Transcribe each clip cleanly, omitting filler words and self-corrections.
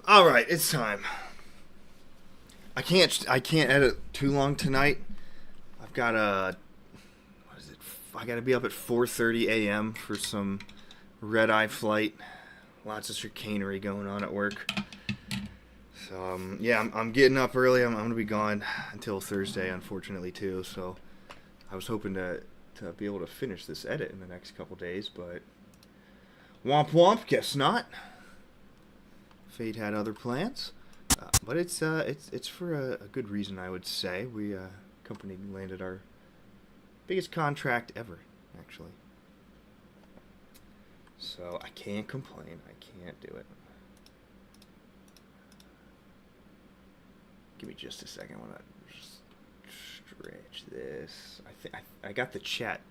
All right, it's time. I can't edit too long tonight. I've got a what is it? I got to be up at 4:30 a.m. for some red eye flight. Lots of chicanery going on at work. So yeah, I'm getting up early. I'm gonna be gone until Thursday, unfortunately too. So I was hoping to be able to finish this edit in the next couple days, but womp womp, guess not. Fate had other plans. But it's for a good reason, I would say. We company landed our biggest contract ever, actually. So I can't complain. I can't do it. Give me just a second. I want to just stretch this. I got the chat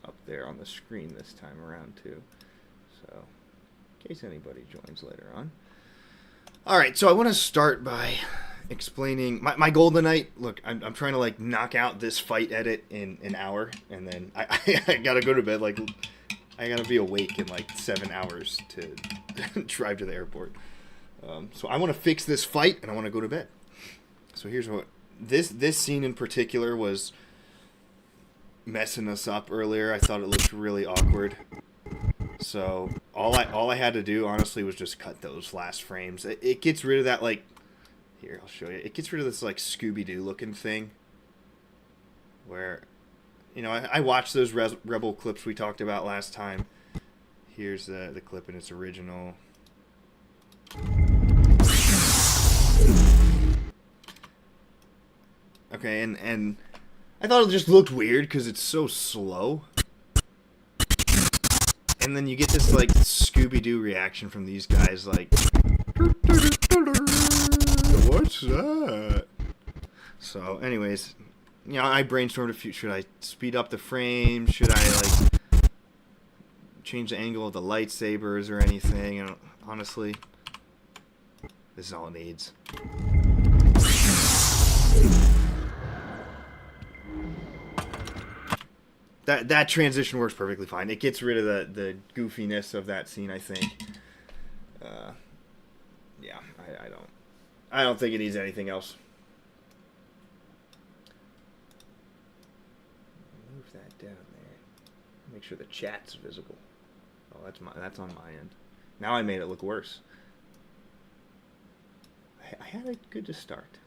up there on the screen this time around too. So in case anybody joins later on. All right, so I want to start by explaining my goal tonight. Look, I'm trying to like knock out this fight edit in an hour, and then I gotta go to bed. Like, I gotta be awake in like 7 hours to drive to the airport. So I want to fix this fight, and I want to go to bed. So here's what this scene in particular was messing us up earlier. I thought it looked really awkward. So all I had to do, honestly, was just cut those last frames. It gets rid of that, like, here, I'll show you. It gets rid of this, like, Scooby-Doo looking thing. Where, you know, I watched those Rebel clips we talked about last time. Here's the clip in its original. Okay, and I thought it just looked weird because it's so slow. And then you get this, like, Scooby-Doo reaction from these guys, like, what's that? So, anyways, you know, I brainstormed a few. Should I speed up the frame? Should I, like, change the angle of the lightsabers or anything? And honestly, this is all it needs. That transition works perfectly fine. It gets rid of the goofiness of that scene, I think. Yeah, I don't think it needs anything else. Move that down there. Make sure the chat's visible. Oh, that's on my end. Now I made it look worse. I had it good to start.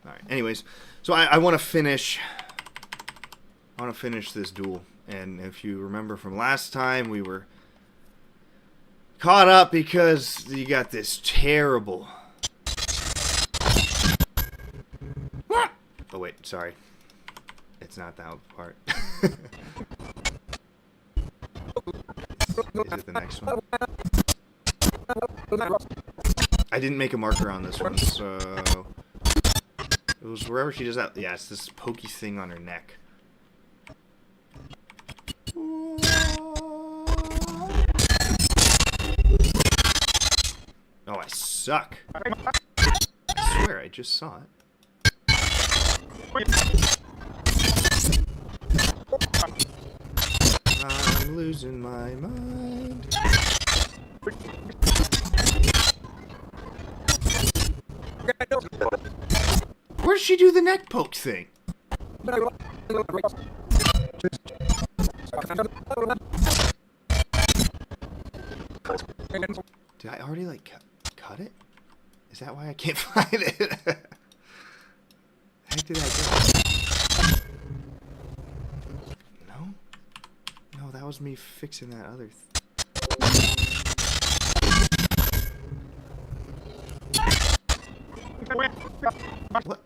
All right. Anyways, so I want to finish. I want to finish this duel, and if you remember from last time, we were caught up because you got this terrible... Oh wait, sorry. It's not that part. Is it the next one? I didn't make a marker on this one, so... It was wherever she does that... Yeah, it's this pokey thing on her neck. Oh, I suck. I swear I just saw it. I'm losing my mind. Where did she do the neck poke thing? Did I already, like, cut it? Is that why I can't find it? How did I go? No? No, that was me fixing that other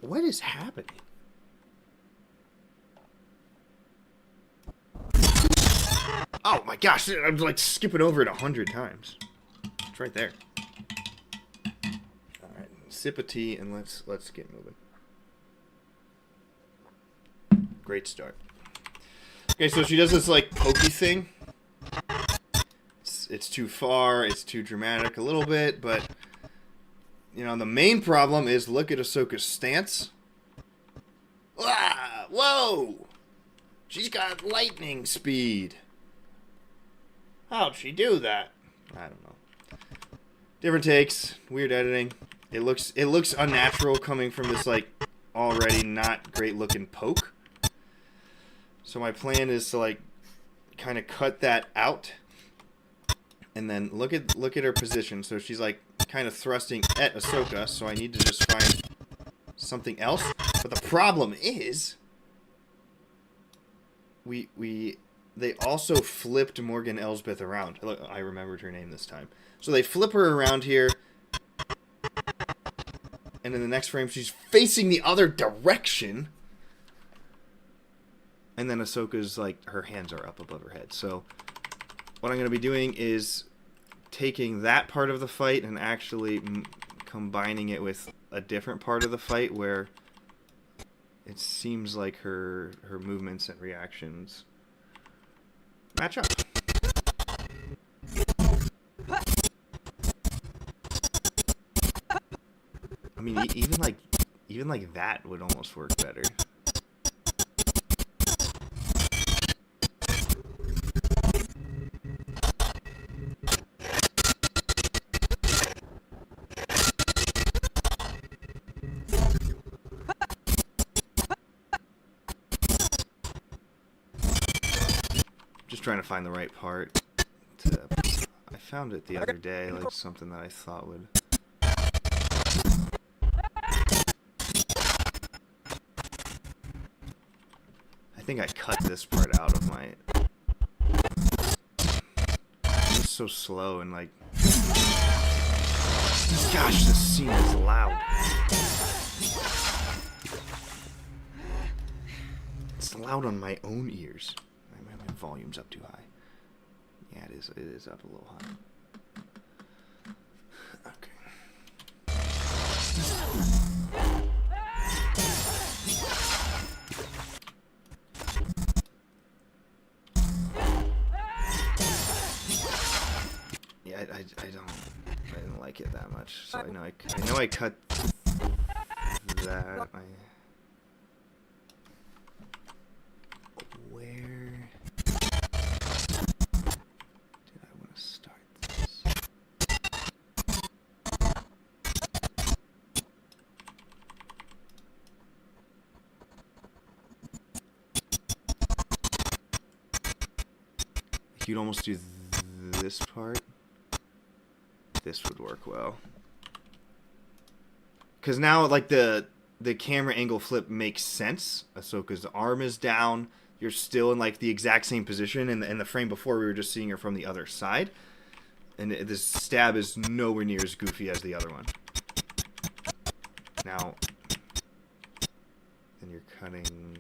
What is happening? Oh my gosh, I'm like skipping over it 100 times. It's right there. Alright, sip of tea and let's get moving. Great start. Okay, so she does this like pokey thing. It's too far, it's too dramatic a little bit, but you know, the main problem is look at Ahsoka's stance. Ah, whoa! She's got lightning speed. How'd she do that? I don't know. Different takes, weird editing. It looks unnatural coming from this like already not great looking poke. So my plan is to like kind of cut that out, and then look at her position. So she's like kind of thrusting at Ahsoka. So I need to just find something else. But the problem is, they also flipped Morgan Elsbeth around. Look, I remembered her name this time. So they flip her around here, and in the next frame she's facing the other direction. And then Ahsoka's like, her hands are up above her head. So what I'm going to be doing is taking that part of the fight and actually combining it with a different part of the fight where it seems like her movements and reactions match up. I mean, even like that would almost work better. Just trying to find the right part. I found it the other day, like something that I thought would. I think I cut this part out of my. It's so slow and like. Gosh, this scene is loud. It's loud on my own ears. My volume's up too high. Yeah, it is. It is up a little high. Okay. Yeah, I didn't like it that much. So I know I cut that. Where did I want to start this? You'd almost do this part. This would work well. Because now, like, the camera angle flip makes sense. Ahsoka's arm is down. You're still in, like, the exact same position. And in the frame before, we were just seeing her from the other side. And this stab is nowhere near as goofy as the other one. Now, then you're cutting.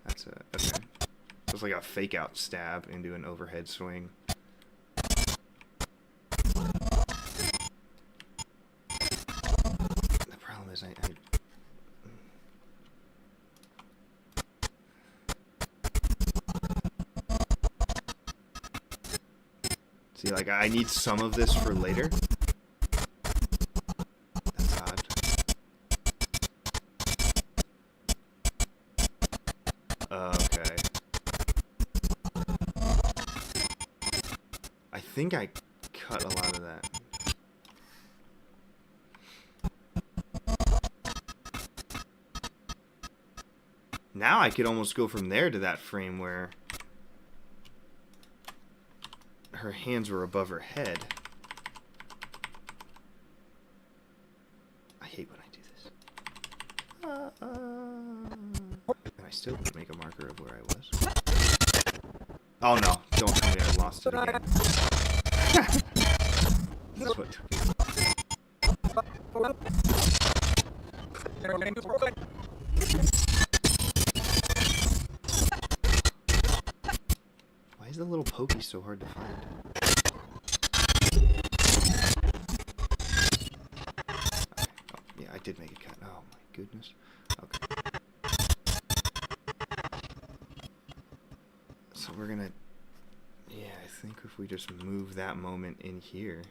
That's it. Okay. So it's like a fake-out stab into an overhead swing. The problem is see, like, I need some of this for later. That's odd. Okay. I think I cut a lot of that. Now I could almost go from there to that frame where her hands were above her head. I hate when I do this. And I still didn't make a marker of where I was. Oh no, don't tell me I lost it again. That's what took it. Why is the little pokey so hard to find? Okay. Oh, yeah, I did make a cut. Oh my goodness. Okay. So we're gonna... Yeah, I think if we just move that moment in here,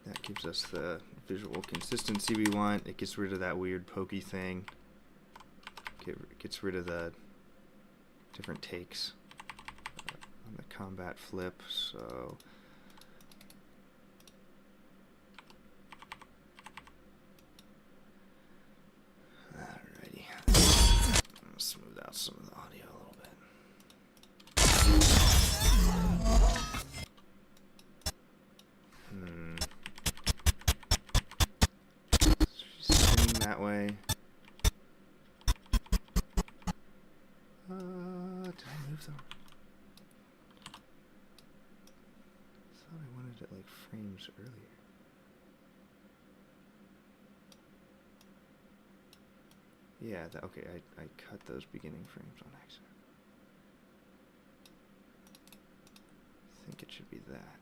that gives us the visual consistency we want. It gets rid of that weird pokey thing. It gets rid of the different takes. on the combat flip, so alrighty. I'm gonna smooth out some of the audio a little bit. She's spinning that way. Did I move them? I thought I wanted it like frames earlier. Yeah, okay, I cut those beginning frames on accident. I think it should be that.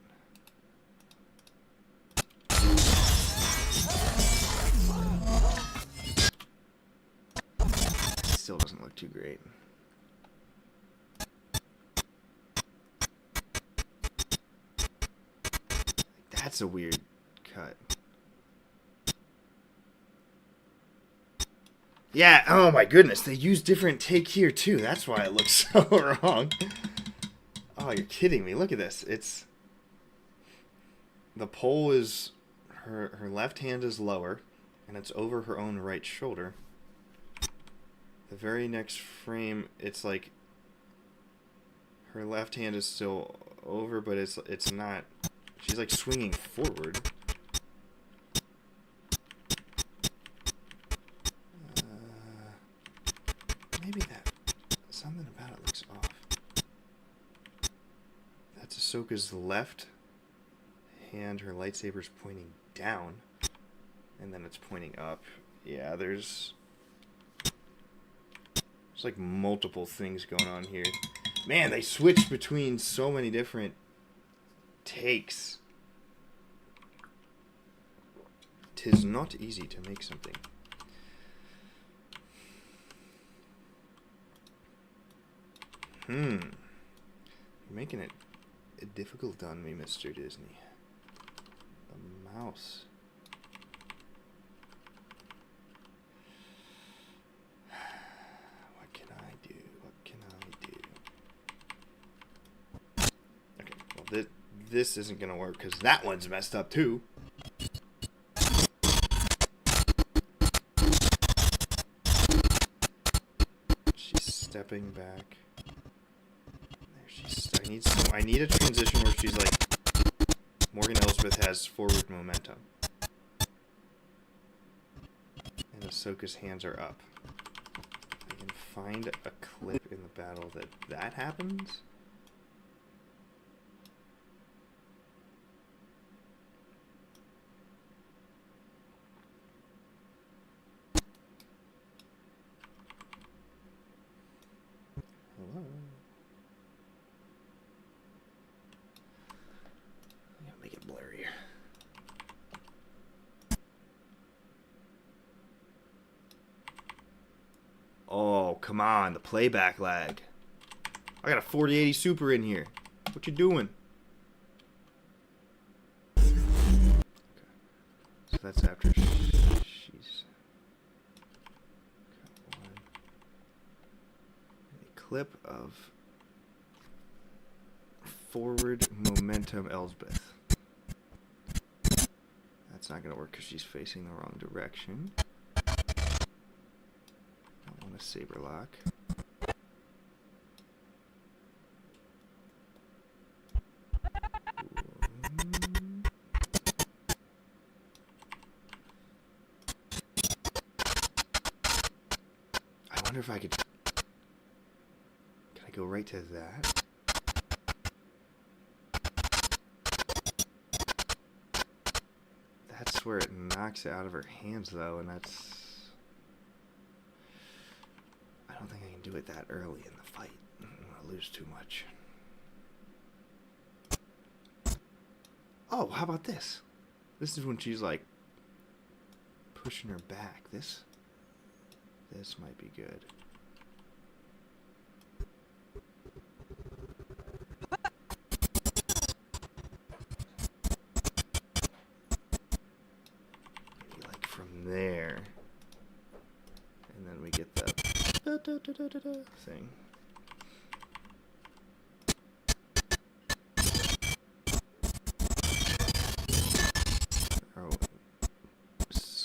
It still doesn't look too great. That's a weird cut. Yeah, oh my goodness, they use different take here too. That's why it looks so wrong. Oh, you're kidding me. Look at this. It's the pole is her left hand is lower and it's over her own right shoulder. The very next frame, it's like her left hand is still over, but it's not. She's like swinging forward. Maybe something about it looks off. That's Ahsoka's left hand. Her lightsaber's pointing down, and then it's pointing up. Yeah, there's like multiple things going on here. Man, they switch between so many different takes. 'Tis not easy to make something. You're making it difficult on me, Mr. Disney. The mouse. What can I do? What can I do? Okay, well, this isn't going to work because that one's messed up too. She's stepping back. I need a transition where she's like Morgan Elsbeth has forward momentum. And Ahsoka's hands are up. I can find a clip in the battle that happens. Hello? Make it blurrier. Oh, come on, the playback lag. I got a 4080 Super in here. What you doing? Okay. So that's after she's got one. A clip of forward momentum Elsbeth. That's not going to work because she's facing the wrong direction. I want a saber lock. I wonder if I could... Can I go right to that? That's where it knocks it out of her hands, though, and that's... I don't think I can do it that early in the fight. I don't want to lose too much. Oh, how about this? This is when she's, like, pushing her back. This might be good. There, and then we get the thing.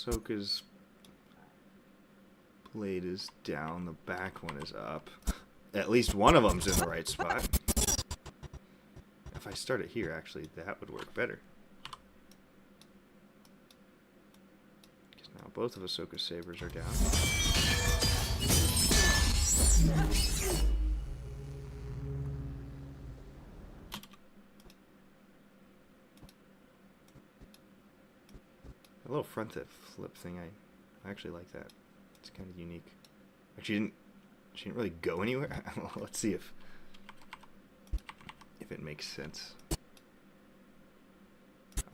Ahsoka's blade is down, the back one is up. At least one of them's in the right spot. If I start it here, actually, that would work better. Because now both of Ahsoka's sabers are down. A little front flip thing, I actually like that. It's kind of unique. Actually, she didn't really go anywhere. Let's see if it makes sense.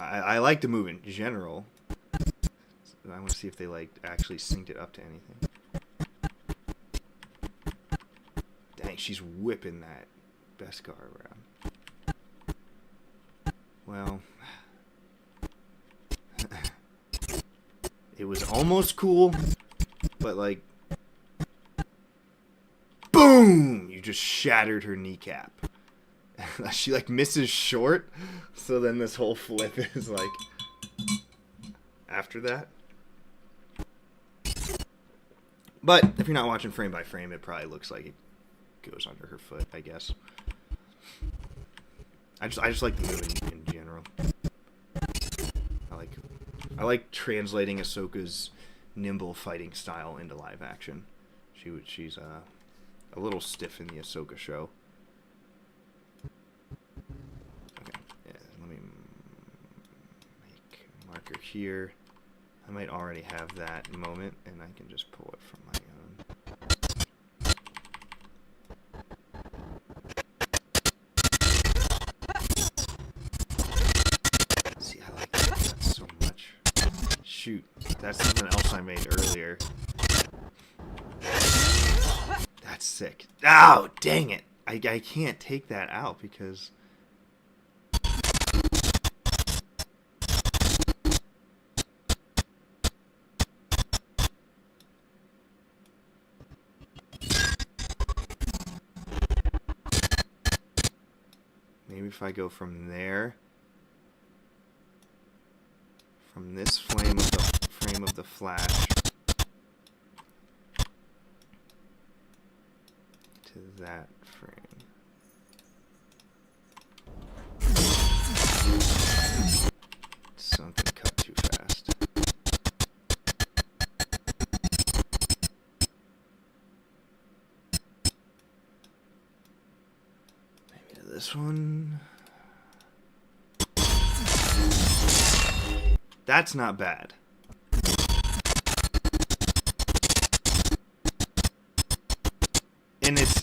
I like the move in general. I want to see if they like actually synced it up to anything. Dang, she's whipping that Beskar around. Well, it was almost cool, but like, boom! You just shattered her kneecap. She like misses short, so then this whole flip is like after that. But if you're not watching frame by frame, it probably looks like it goes under her foot, I guess. I just like the move in general. I like translating Ahsoka's nimble fighting style into live action. She's a little stiff in the Ahsoka show. Okay, yeah, let me make a marker here. I might already have that moment, and I can just pull it from my own. See, I like that so much. Shoot, that's something else I made earlier. That's sick. Oh, dang it. I can't take that out because... Maybe if I go from there, from this frame of the flash to that frame. Something cut too fast. Maybe to this one. That's not bad. And it's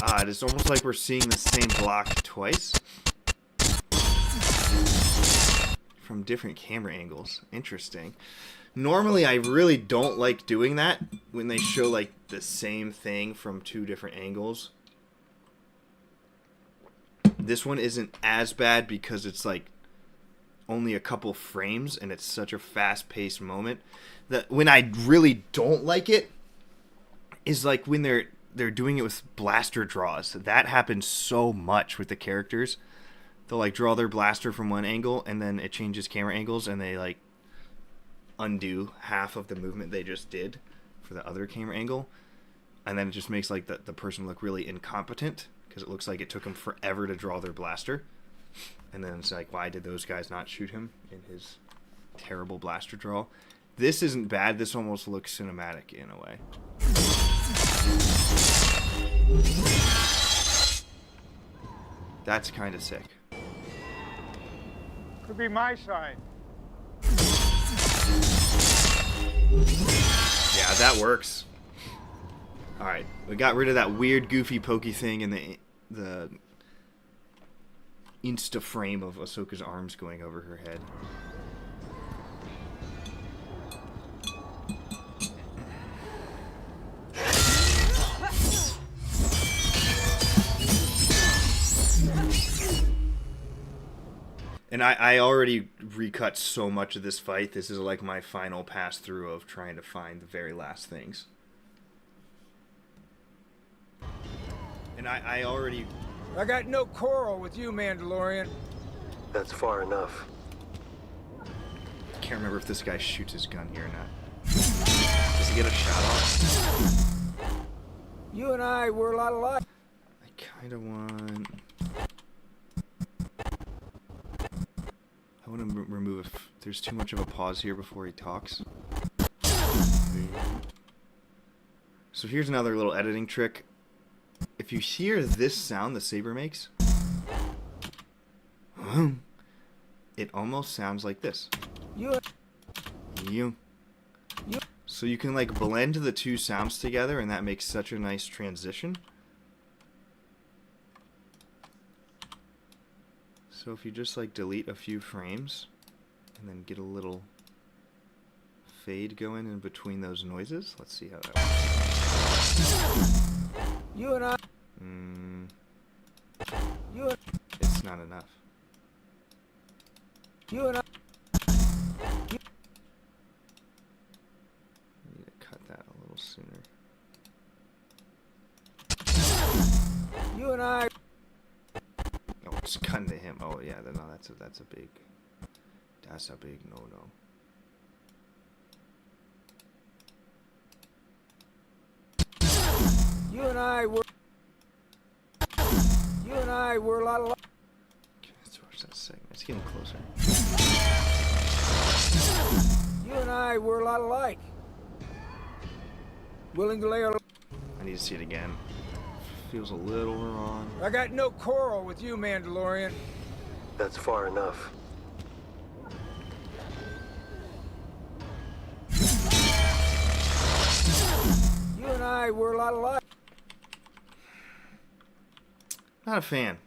odd. It's almost like we're seeing the same block twice from different camera angles. Interesting. Normally, I really don't like doing that when they show like the same thing from two different angles. This one isn't as bad because it's like only a couple frames and it's such a fast-paced moment. That when I really don't like it is like when they're doing it with blaster draws. That happens so much with the characters. They'll like draw their blaster from one angle and then it changes camera angles and they like undo half of the movement they just did for the other camera angle. And then it just makes like the person look really incompetent because it looks like it took them forever to draw their blaster. And then it's like, why did those guys not shoot him in his terrible blaster draw? This isn't bad. This almost looks cinematic in a way. That's kind of sick. Could be my side. Yeah, that works. Alright, we got rid of that weird, goofy, pokey thing and the insta frame of Ahsoka's arms going over her head. And I already recut so much of this fight. This is like my final pass through of trying to find the very last things. And I already... I got no quarrel with you, Mandalorian. That's far enough. can't remember if this guy shoots his gun here or not. Does he get a shot off? You and I were a lot alike. I kind of want... I want to remove if there's too much of a pause here before he talks. So here's another little editing trick. If you hear this sound the saber makes, it almost sounds like this. You. So you can like blend the two sounds together, and that makes such a nice transition. So if you just like delete a few frames and then get a little fade going in between those noises, let's see how that works. You and I. It's not enough. You and I. I need to cut that a little sooner. You and I. Oh, it's cutting to him. Oh yeah, no, that's a big no-no. You and I were. You and I were a lot alike. Okay, let's watch that segment. It's getting closer. You and I were a lot alike. Willing to lay our... I need to see it again. Feels a little wrong. I got no quarrel with you, Mandalorian. That's far enough. You and I were a lot alike. Not a fan.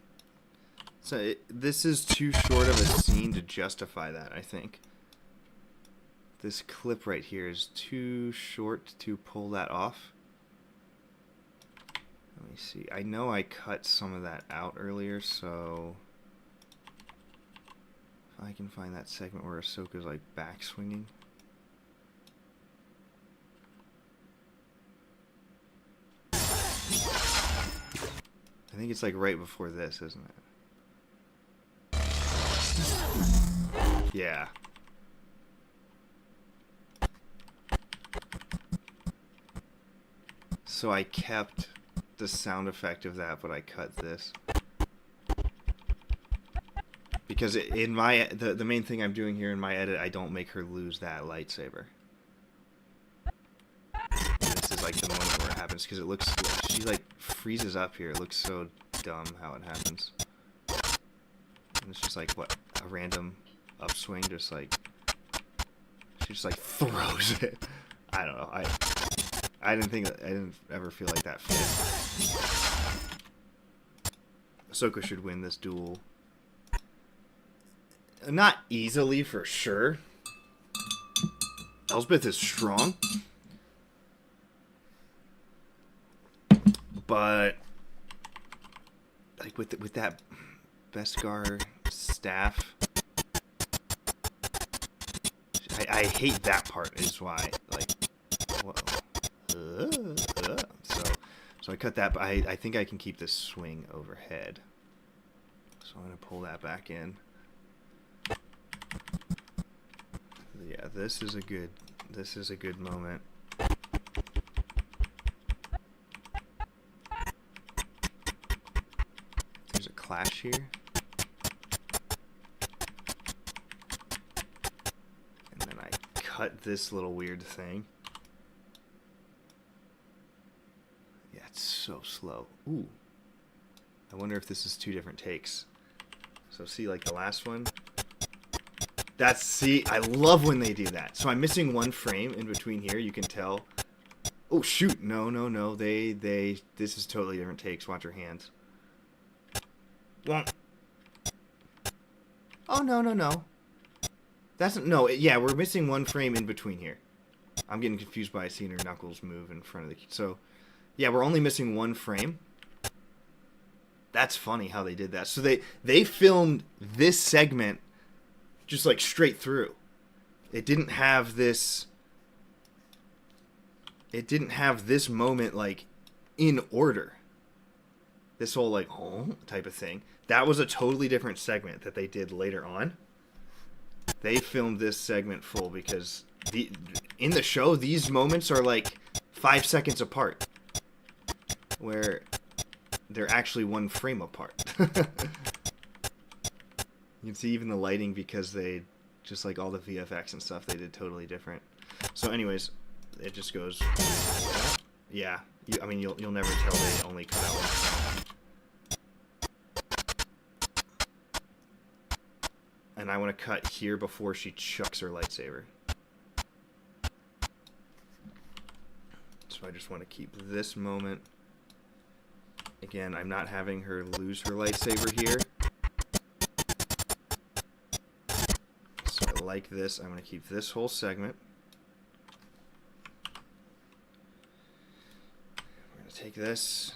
So this is too short of a scene to justify that, I think. This clip right here is too short to pull that off. Let me see. I know I cut some of that out earlier, so if I can find that segment where Ahsoka's like back swinging. I think it's like right before this, isn't it? Yeah. So I kept the sound effect of that, but I cut this. Because in my the main thing I'm doing here in my edit, I don't make her lose that lightsaber. And this is like the moment where it happens, because it looks, she like freezes up here. It looks so dumb how it happens. And it's just like, what, a random upswing, just like, she just like throws it. I don't know. I didn't ever feel like that fit. Ahsoka should win this duel. Not easily, for sure. Elsbeth is strong. But like with that Beskar staff, I hate that part. Is why, like, whoa. So I cut that, but I think I can keep this swing overhead. So I'm gonna pull that back in. Yeah, this is a good moment. There's a clash here. And then I cut this little weird thing. Yeah, it's so slow. Ooh. I wonder if this is two different takes. So see, like the last one. See, I love when they do that. So I'm missing one frame in between here. You can tell. Oh shoot! No. This is totally different takes. Watch your hands. Oh no. Yeah, we're missing one frame in between here. I'm getting confused by seeing her knuckles move in front of the. So, yeah, we're only missing one frame. That's funny how they did that. So they filmed this segment just like straight through. It didn't have this moment like in order. This whole like type of thing. That was a totally different segment that they did later on. They filmed this segment full because in the show, these moments are like 5 seconds apart. Where they're actually 1 frame apart. You can see even the lighting because they, just like all the VFX and stuff, they did totally different. So anyways, it just goes, yeah, I mean, you'll never tell they only cut out 1 frame. And I want to cut here before she chucks her lightsaber. So I just want to keep this moment. Again, I'm not having her lose her lightsaber here. So I like this. I'm going to keep this whole segment. We're going to take this.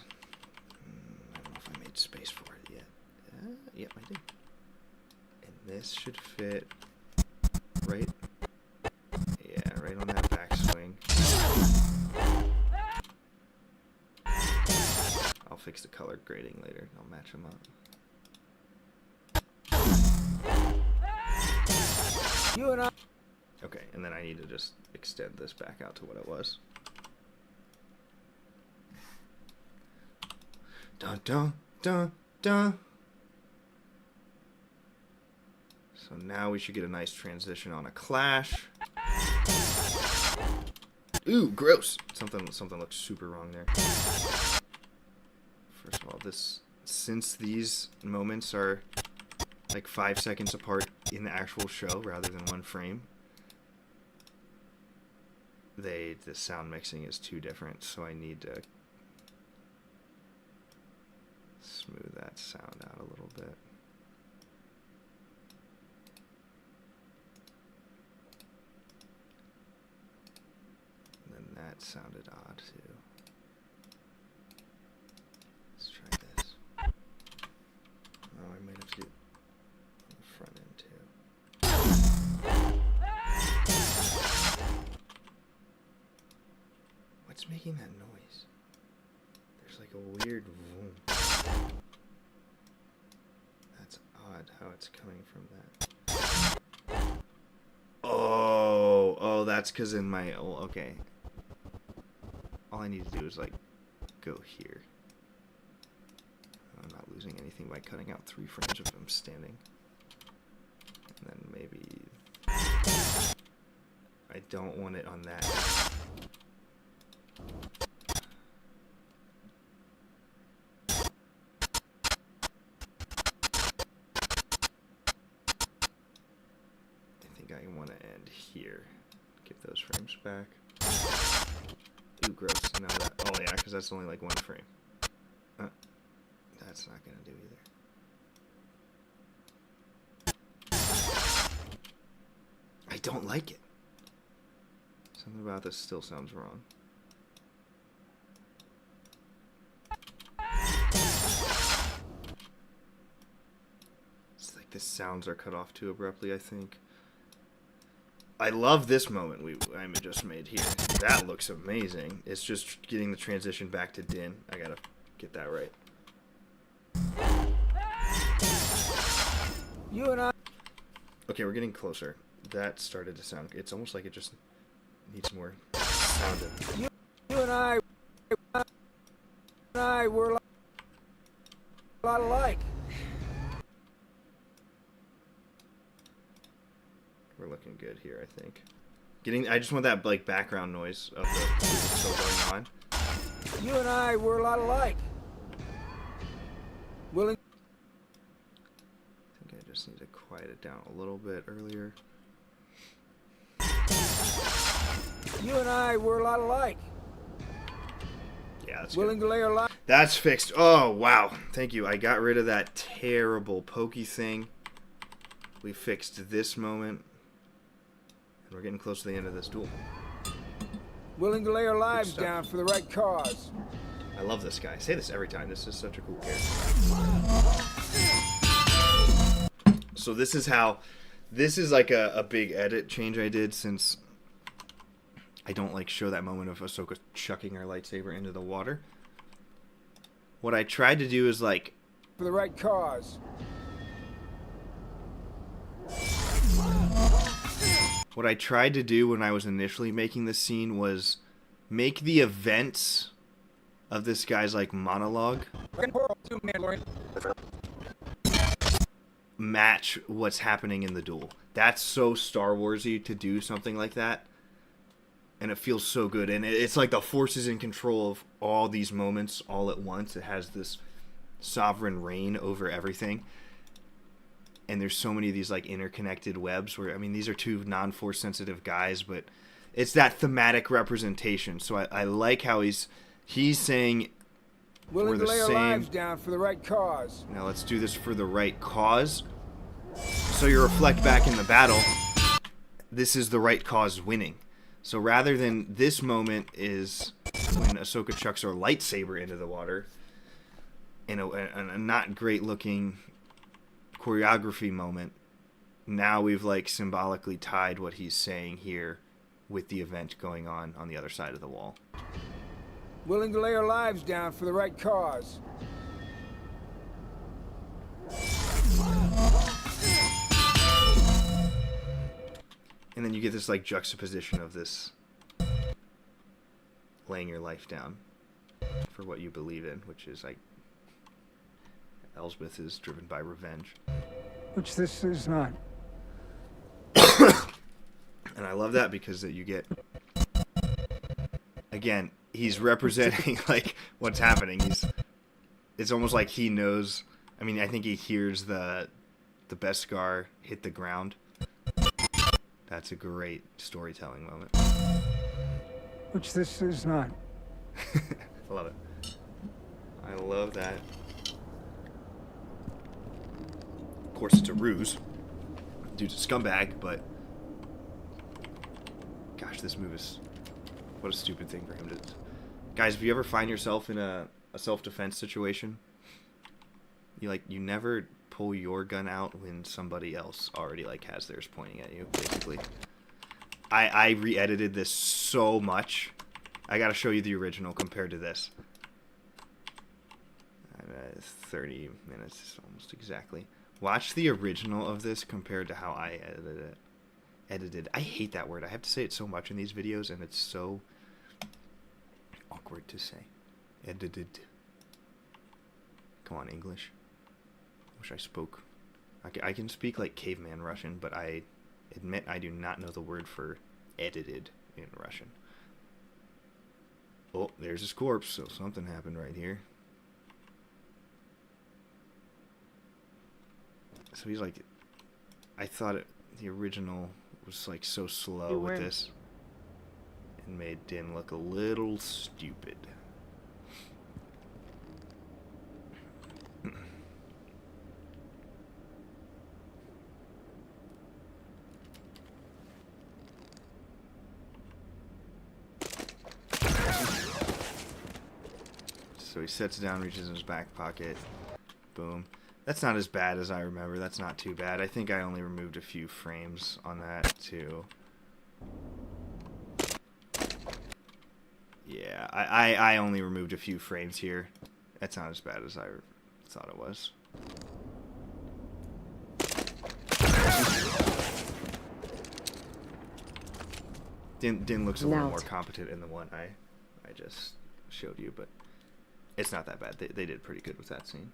I don't know if I made space for it yet. Yep, I did. And this should fit right. Yeah, right on that backswing. I'll fix the color grading later. I'll match them up. You and I. Okay, and then I need to just extend this back out to what it was. Dun dun dun dun. So now we should get a nice transition on a clash. Ooh, gross. Something looks super wrong there. First of all, since these moments are like 5 seconds apart in the actual show rather than 1 frame, the sound mixing is too different, so I need to smooth that sound out a little bit. And then that sounded odd too. Let's try this. Oh, I might have to do on the front end too. What's making that noise? There's like a weird vroom. That's odd how it's coming from that. Oh, that's because in my, okay. All I need to do is like go here. I'm not losing anything by cutting out 3 frames of him standing. And then maybe I don't want it on that. I think I want to end here. Get those frames back. Ooh, gross. Now that, oh yeah, because that's only like 1 frame. That's not gonna do either. I don't like it. Something about this still sounds wrong. It's like the sounds are cut off too abruptly, I think. I love this moment I just made here. That looks amazing. It's just getting the transition back to Din. I gotta get that right. You and I. Okay, we're getting closer. That started to sound. It's almost like it just needs more sounded. You and I were a lot alike. We're looking good here, I think. I just want that like background noise of the what's still going on. You and I were a lot alike. Willing. I think I just need to quiet it down a little bit earlier. You and I were a lot alike. Yeah, that's willing good. to lay our life. That's fixed. Oh, wow. Thank you. I got rid of that terrible pokey thing. We fixed this moment. And we're getting close to the end of this duel. Willing to lay our lives down for the right cause. I love this guy. I say this every time. This is such a cool character. So this is like a big edit change I did, since I don't like show that moment of Ahsoka chucking her lightsaber into the water. What I tried to do is like, for the right cause. what I tried to do when I was initially making this scene was make the events of this guy's like monologue match what's happening in the duel. That's so Star Warsy to do something like that, and it feels so good. And it's like the Force is in control of all these moments all at once. It has this sovereign reign over everything, and there's so many of these like interconnected webs where, I mean, these are two non-Force sensitive guys, but it's that thematic representation. So I like how he's saying Willing we're to the lay our same. lives down for the right cause. Now let's do this for the right cause. So you reflect back in the battle, this is the right cause winning. So rather than this moment is when Ahsoka chucks her lightsaber into the water in a not great looking choreography moment, now we've like symbolically tied what he's saying here with the event going on the other side of the wall. Willing to lay our lives down for the right cause. And then you get this like juxtaposition of this laying your life down for what you believe in, which is like Elsbeth is driven by revenge. Which this is not. And I love that because that you get, again, he's representing like what's happening. It's almost like he knows. I mean, I think he hears the Beskar hit the ground. That's a great storytelling moment. Which this is not. I love it. I love that. Of course, it's a ruse. Dude's a scumbag, but gosh, this move is, what a stupid thing for him to do. Guys, if you ever find yourself in a self-defense situation, you never pull your gun out when somebody else already like has theirs pointing at you, basically. I re-edited this so much. I gotta show you the original compared to this. 30 minutes almost exactly. Watch the original of this compared to how I edited. I hate that word. I have to say it so much in these videos, and it's so awkward to say. Edited. Come on, English. Wish I spoke. I can speak like caveman Russian, but I admit I do not know the word for edited in Russian. Oh, there's his corpse, so something happened right here. So he's like, I thought the original was like so slow with this, and made Din look a little stupid. So he sets down, reaches in his back pocket. Boom. That's not as bad as I remember. That's not too bad. I think I only removed a few frames on that, too. Yeah, I only removed a few frames here. That's not as bad as I thought it was. Din looks a little more competent in the one I just showed you, but it's not that bad. They did pretty good with that scene.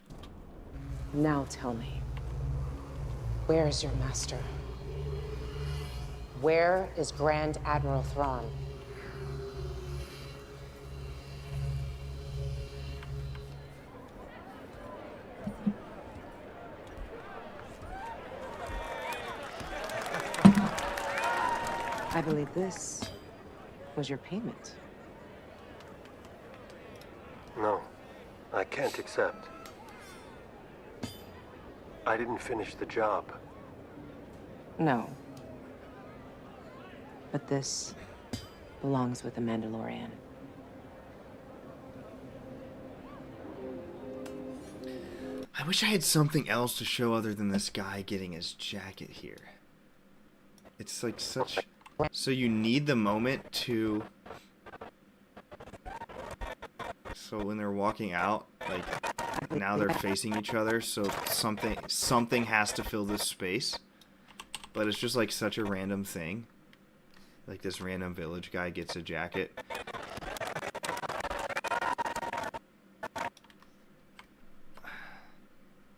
Now tell me, where is your master? Where is Grand Admiral Thrawn? I believe this was your payment. No, I can't accept. I didn't finish the job. No. But this belongs with the Mandalorian. I wish I had something else to show other than this guy getting his jacket here. It's like such... So you need the moment to... So when they're walking out, like, now they're facing each other, so something has to fill this space. But it's just like such a random thing. Like this random village guy gets a jacket.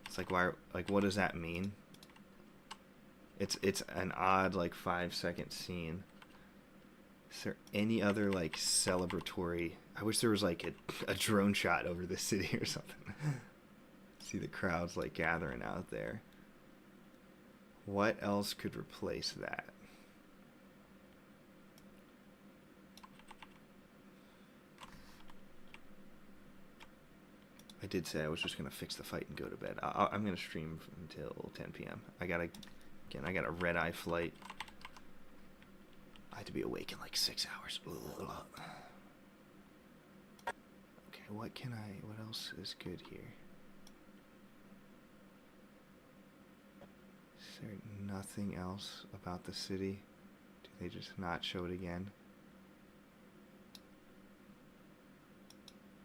It's like, why? Like, what does that mean? It's an odd, like, 5-second scene. Is there any other, like, celebratory... I wish there was, like, a drone shot over the city or something. See the crowds, like, gathering out there. What else could replace that? I did say I was just going to fix the fight and go to bed. I'm going to stream until 10 p.m. I got a red-eye flight. I had to be awake in like 6 hours. Okay, what else is good here? Is there nothing else about the city? Do they just not show it again?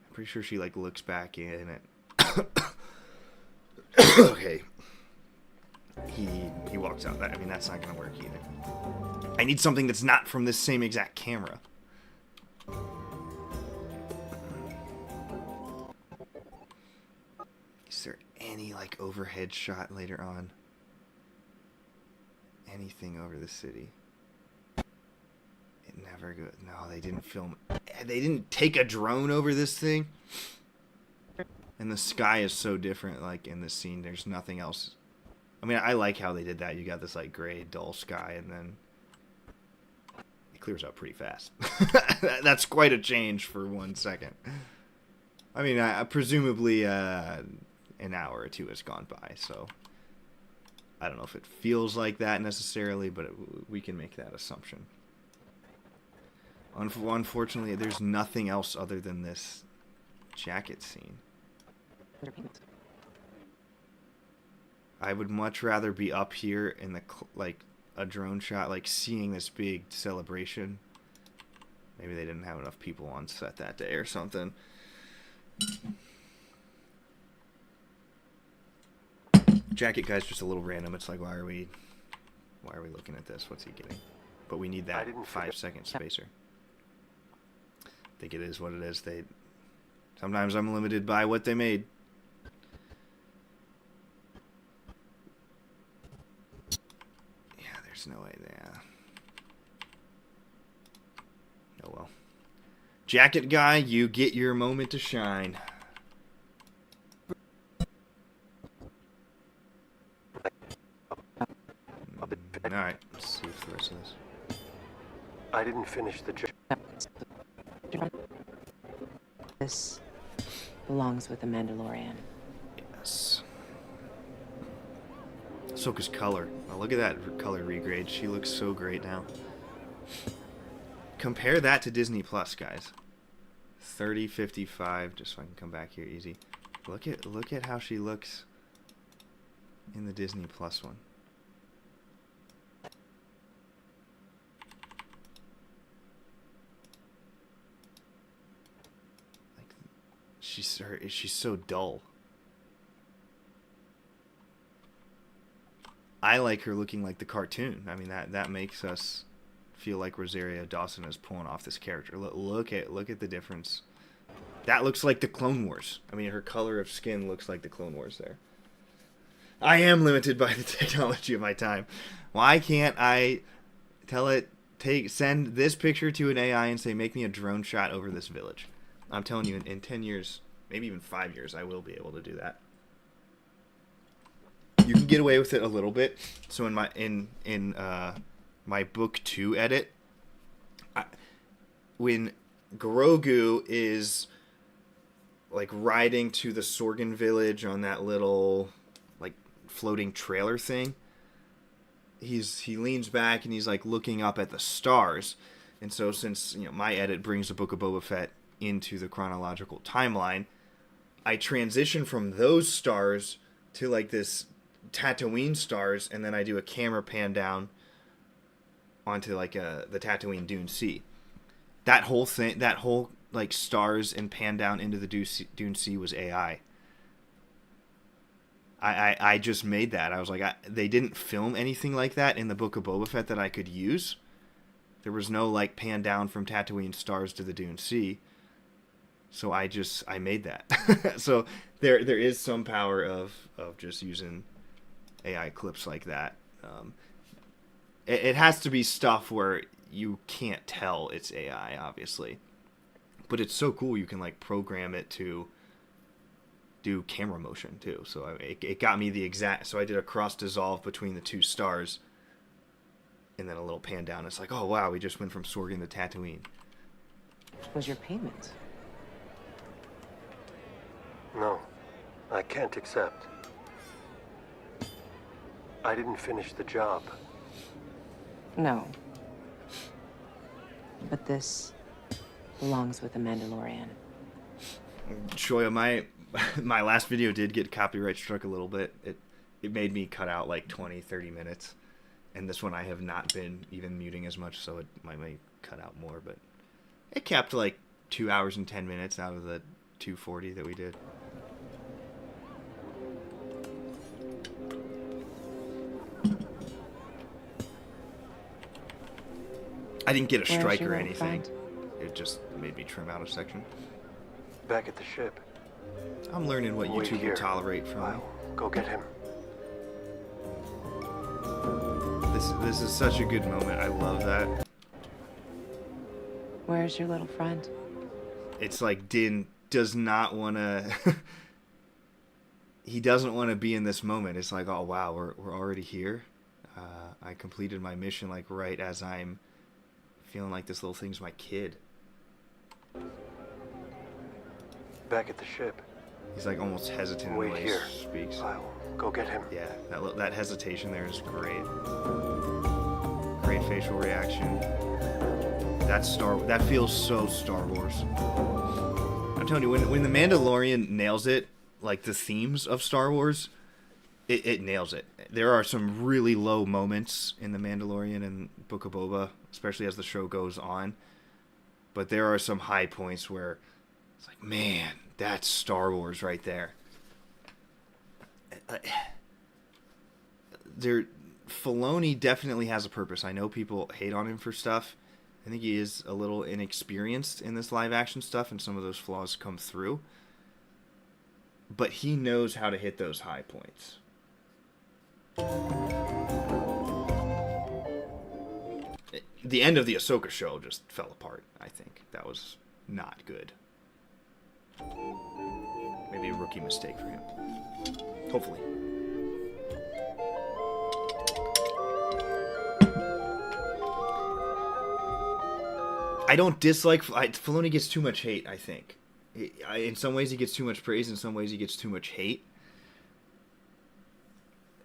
I'm pretty sure she like looks back in it. Okay. He walks out. I mean, that's not gonna work either. I need something that's not from this same exact camera. Is there any like overhead shot later on? Anything over the city? It never goes. No, they didn't film. They didn't take a drone over this thing. And the sky is so different. Like in this scene, there's nothing else. I mean, I like how they did that. You got this like gray, dull sky, and then it clears up pretty fast. That's quite a change for 1 second. I mean, presumably an hour or two has gone by, so I don't know if it feels like that necessarily, but we can make that assumption. Unfortunately, there's nothing else other than this jacket scene. I would much rather be up here in the like a drone shot, like seeing this big celebration. Maybe they didn't have enough people on set that day or something. Jacket guy's just a little random. It's like, why are we looking at this? What's he getting? But we need that 5-second spacer. I think it is what it is. Sometimes I'm limited by what they made. There's no way there. Oh well. Jacket guy, you get your moment to shine. Alright, let's see if the rest of this. I didn't finish the job. This belongs with the Mandalorian. Yes. Ahsoka's color. Oh, look at that color regrade. She looks so great now. Compare that to Disney Plus, guys. 3055, just so I can come back here easy. Look at how she looks in the Disney Plus one. Like she's so dull. I like her looking like the cartoon. I mean, that makes us feel like Rosario Dawson is pulling off this character. Look at the difference. That looks like the Clone Wars. I mean, her color of skin looks like the Clone Wars there. I am limited by the technology of my time. Why can't I tell it, send this picture to an AI and say, make me a drone shot over this village? I'm telling you, in 10 years, maybe even 5 years, I will be able to do that. You can get away with it a little bit. So in my book 2 edit, when Grogu is like riding to the Sorgan village on that little like floating trailer thing, he leans back and he's like looking up at the stars. And so since my edit brings the Book of Boba Fett into the chronological timeline, I transition from those stars to like this Tatooine stars, and then I do a camera pan down onto like the Tatooine Dune Sea. That whole like stars and pan down into the Dune Sea was AI. I just made that. I was like, they didn't film anything like that in the Book of Boba Fett that I could use. There was no like pan down from Tatooine stars to the Dune Sea. So I made that. So there is some power of just using AI clips like that. It has to be stuff where you can't tell it's AI, obviously. But it's so cool you can like program it to do camera motion too. So it got me the exact. So I did a cross dissolve between the two stars, and then a little pan down. It's like, oh wow, we just went from Sorgan to Tatooine. Was your payment? No, I can't accept. I didn't finish the job. No. But this belongs with the Mandalorian. Shoya, my last video did get copyright struck a little bit. It made me cut out like 20-30 minutes. And this one I have not been even muting as much, so it might cut out more, but it kept like 2 hours and 10 minutes out of the 240 that we did. I didn't get a strike or anything. It just made me trim out a section. Back at the ship. I'm learning what Wait YouTube here. will tolerate from me. I'll go get him. This is such a good moment. I love that. Where's your little friend? It's like Din does not want to... he doesn't want to be in this moment. It's like, oh wow, we're already here. I completed my mission like right as I'm feeling like this little thing's my kid. Back at the ship. He's like almost hesitant in the Wait way here. he speaks. I'll go get him. Yeah, that hesitation there is great. Great facial reaction. That feels so Star Wars. I'm telling you, when the Mandalorian nails it, like the themes of Star Wars, it nails it. There are some really low moments in the Mandalorian and Book of Boba, especially as the show goes on. But there are some high points where it's like, man, that's Star Wars right there. Filoni definitely has a purpose. I know people hate on him for stuff. I think he is a little inexperienced in this live action stuff, and some of those flaws come through. But he knows how to hit those high points. The end of the Ahsoka show just fell apart, I think. That was not good. Maybe a rookie mistake for him. Hopefully. I don't dislike... Filoni gets too much hate, I think. In some ways he gets too much praise, in some ways he gets too much hate.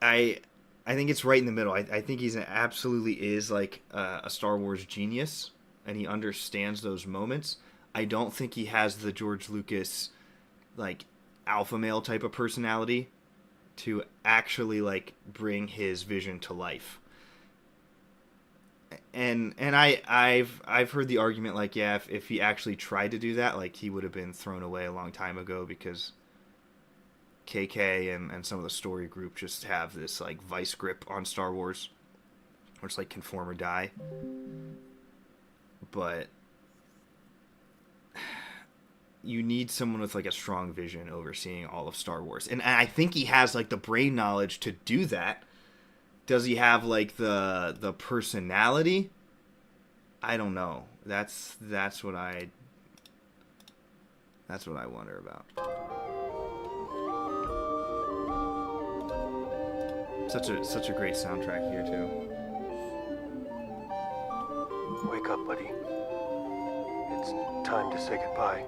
I think it's right in the middle. I think he's absolutely is like a Star Wars genius, and he understands those moments. I don't think he has the George Lucas like alpha male type of personality to actually like bring his vision to life. And I've heard the argument like, yeah, if he actually tried to do that, like he would have been thrown away a long time ago, because KK and some of the story group just have this like vice grip on Star Wars, where it's like conform or die. But you need someone with like a strong vision overseeing all of Star Wars, and I think he has like the brain knowledge to do that. Does he have like the personality? I don't know. That's what I wonder about. Such a great soundtrack here too. Wake up, buddy. It's time to say goodbye.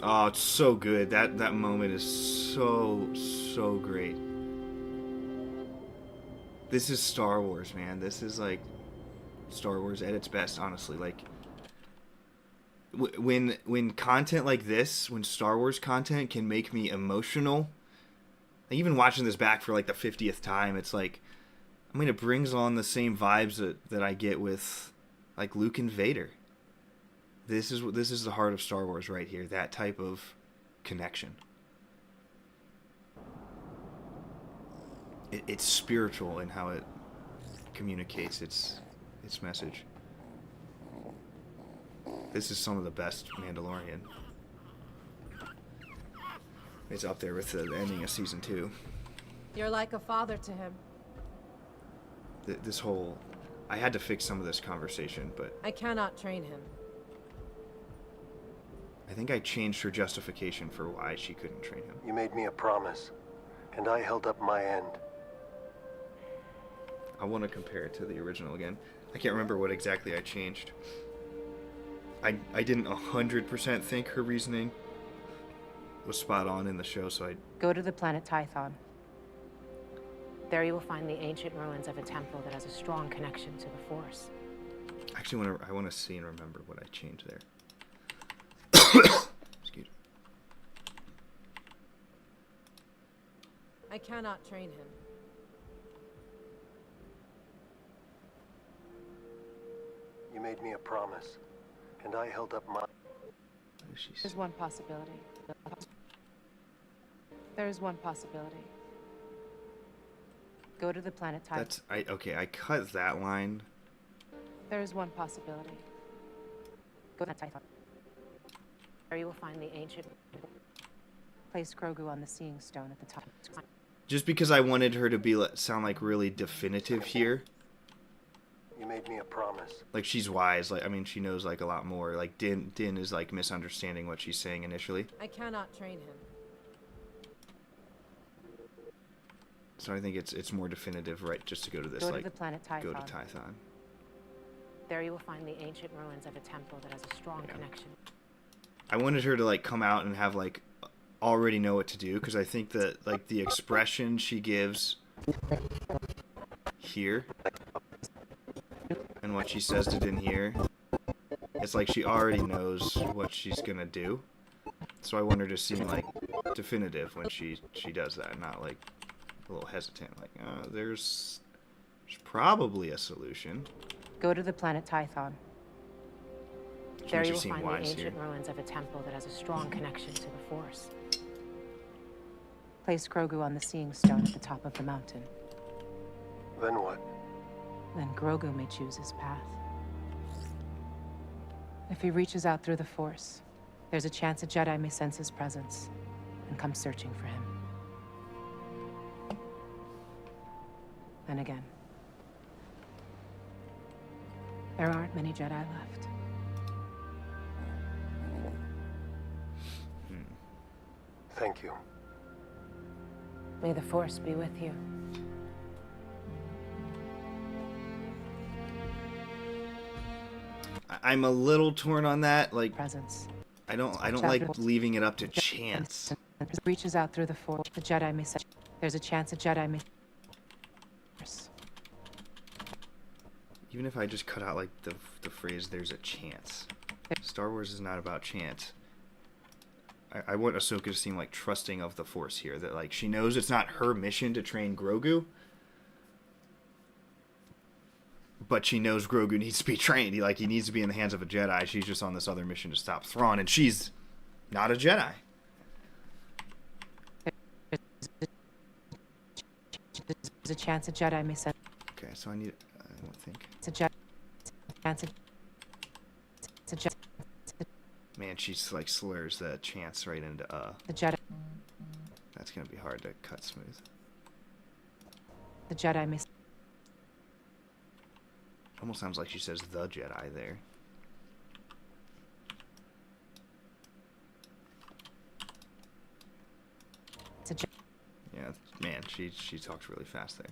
Oh, it's so good. That moment is so great. This is Star Wars, man. This is like Star Wars at its best, honestly. Like when content like this, when Star Wars content can make me emotional, like even watching this back for like the 50th time, it's like, I mean, it brings on the same vibes that I get with like Luke and Vader. This is the heart of Star Wars right here. That type of connection. it's spiritual in how it communicates its message. This is some of the best Mandalorian. It's up there with the ending of season 2. You're like a father to him. This whole... I had to fix some of this conversation, but... I cannot train him. I think I changed her justification for why she couldn't train him. You made me a promise, and I held up my end. I want to compare it to the original again. I can't remember what exactly I changed. I didn't 100% think her reasoning was spot on in the show, so I... Go to the planet Tython. There you will find the ancient ruins of a temple that has a strong connection to the Force. Actually, I want to see and remember what I changed there. Excuse me. I cannot train him. You made me a promise, and I held up my... There's one possibility. There is one possibility. Go to the planet Tython. Okay, I cut that line. There is one possibility. Go to Tython. There you will find the ancient... Place Grogu on the Seeing Stone at the top. Just because I wanted her to sound like really definitive here. You made me a promise. Like, she's wise. Like, I mean, she knows like a lot more. Like, Din is like misunderstanding what she's saying initially. I cannot train him. So I think it's more definitive, right? Just to go to this, go like, to the planet Tython. go to Tython. There you will find the ancient ruins of a temple that has a strong connection. I wanted her to like come out and have like already know what to do, because I think that like the expression she gives here and what she says to Din here, it's like she already knows what she's gonna do. So I want her to seem like definitive when she does that, not like a little hesitant, like there's probably a solution. Go to the planet Tython. There you will find the ancient here. ruins of a temple that has a strong connection to the Force. Place Grogu on the Seeing Stone at the top of the mountain. Then what? Then Grogu may choose his path. If he reaches out through the Force, there's a chance a Jedi may sense his presence and come searching for him. And again, there aren't many Jedi left. Thank you. May the Force be with you. I'm a little torn on that. Like, Presence. I don't like leaving it up to chance. Reaches out through the Force. The Jedi may sense. There's a chance a Jedi may. Even if I just cut out like the phrase "there's a chance." Star Wars is not about chance. I want Ahsoka to seem like trusting of the Force here. That like she knows it's not her mission to train Grogu, but she knows Grogu needs to be trained. He needs to be in the hands of a Jedi. She's just on this other mission to stop Thrawn, and she's not a Jedi. There's a chance a Jedi may sense. Okay, so I don't think. It's a Jedi. It's a Jedi. Man, she's like slurs the chance right into The Jedi. That's gonna be hard to cut smooth. The Jedi may. Almost sounds like she says the Jedi there. It's a Jedi. Yeah, man, she talks really fast there.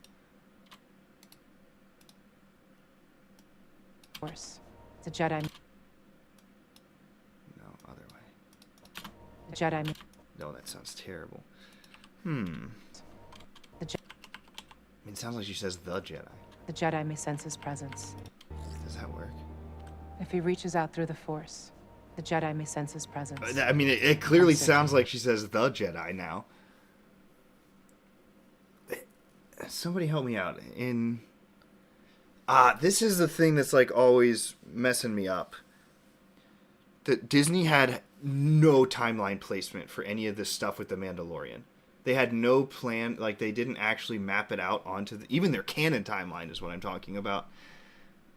Force. It's a Jedi. No, other way. The Jedi may. No, that sounds terrible. The I mean, it sounds like she says the Jedi. The Jedi may sense his presence. Does that work? If he reaches out through the Force, the Jedi may sense his presence. I mean, it clearly sounds like she says the Jedi now. Somebody help me out. This is the thing that's like always messing me up. That Disney had no timeline placement for any of this stuff with the Mandalorian. They had no plan. Like, they didn't actually map it out onto even their canon timeline is what I'm talking about.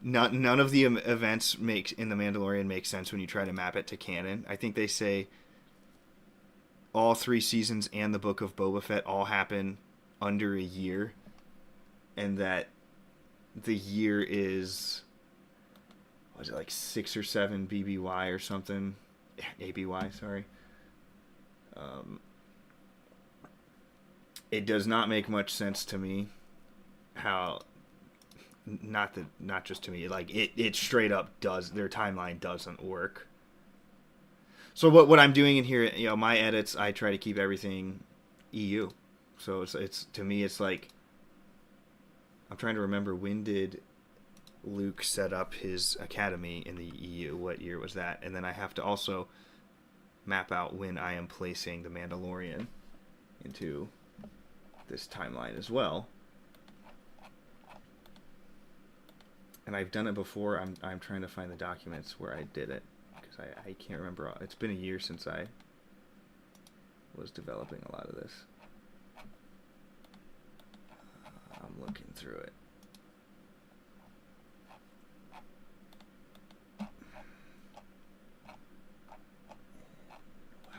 None of the events in The Mandalorian make sense when you try to map it to canon. I think they say all 3 seasons and the Book of Boba Fett all happen under a year, and that the year is, was it like 6 or 7 BBY or something? ABY, sorry. It does not make much sense to me how, not just to me, like it straight up does, their timeline doesn't work. So what I'm doing in here, my edits, I try to keep everything EU. So it's to me, it's like, I'm trying to remember, when did Luke set up his academy in the EU? What year was that? And then I have to also map out when I am placing the Mandalorian into this timeline as well. And I've done it before. I'm trying to find the documents where I did it, because I can't remember. It's been a year since I was developing a lot of this. I'm looking through it. Wow,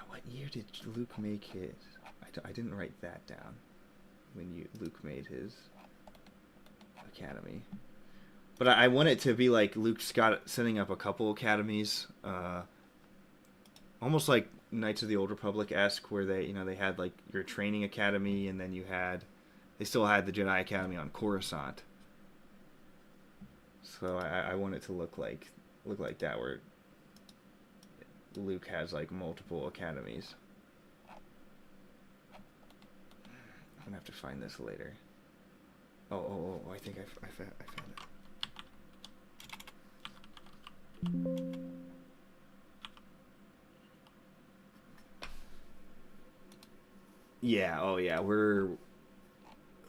what year did Luke make his? I didn't write that down. When Luke made his academy. But I want it to be like Luke's got setting up a couple academies, almost like Knights of the Old Republic-esque, where they had like your training academy, and then they still had the Jedi Academy on Coruscant. So I want it to look like that, where Luke has like multiple academies. I'm gonna have to find this later. Oh! I think I found it. Yeah, oh yeah,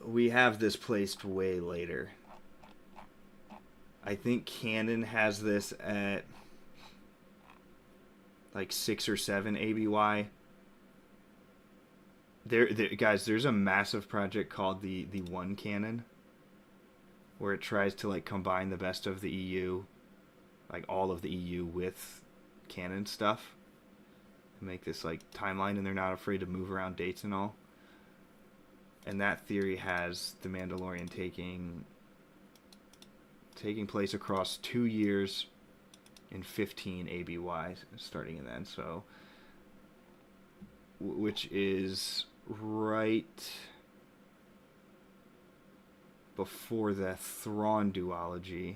we have this placed way later. I think canon has this at like 6 or 7 ABY. There, guys, there's a massive project called the One Canon, where it tries to like combine the best of the EU, like all of the EU with canon stuff, and make this like timeline, and they're not afraid to move around dates and all. And that theory has the Mandalorian taking place across 2 years in 15 ABY, starting in then. So, which is right before the Thrawn duology.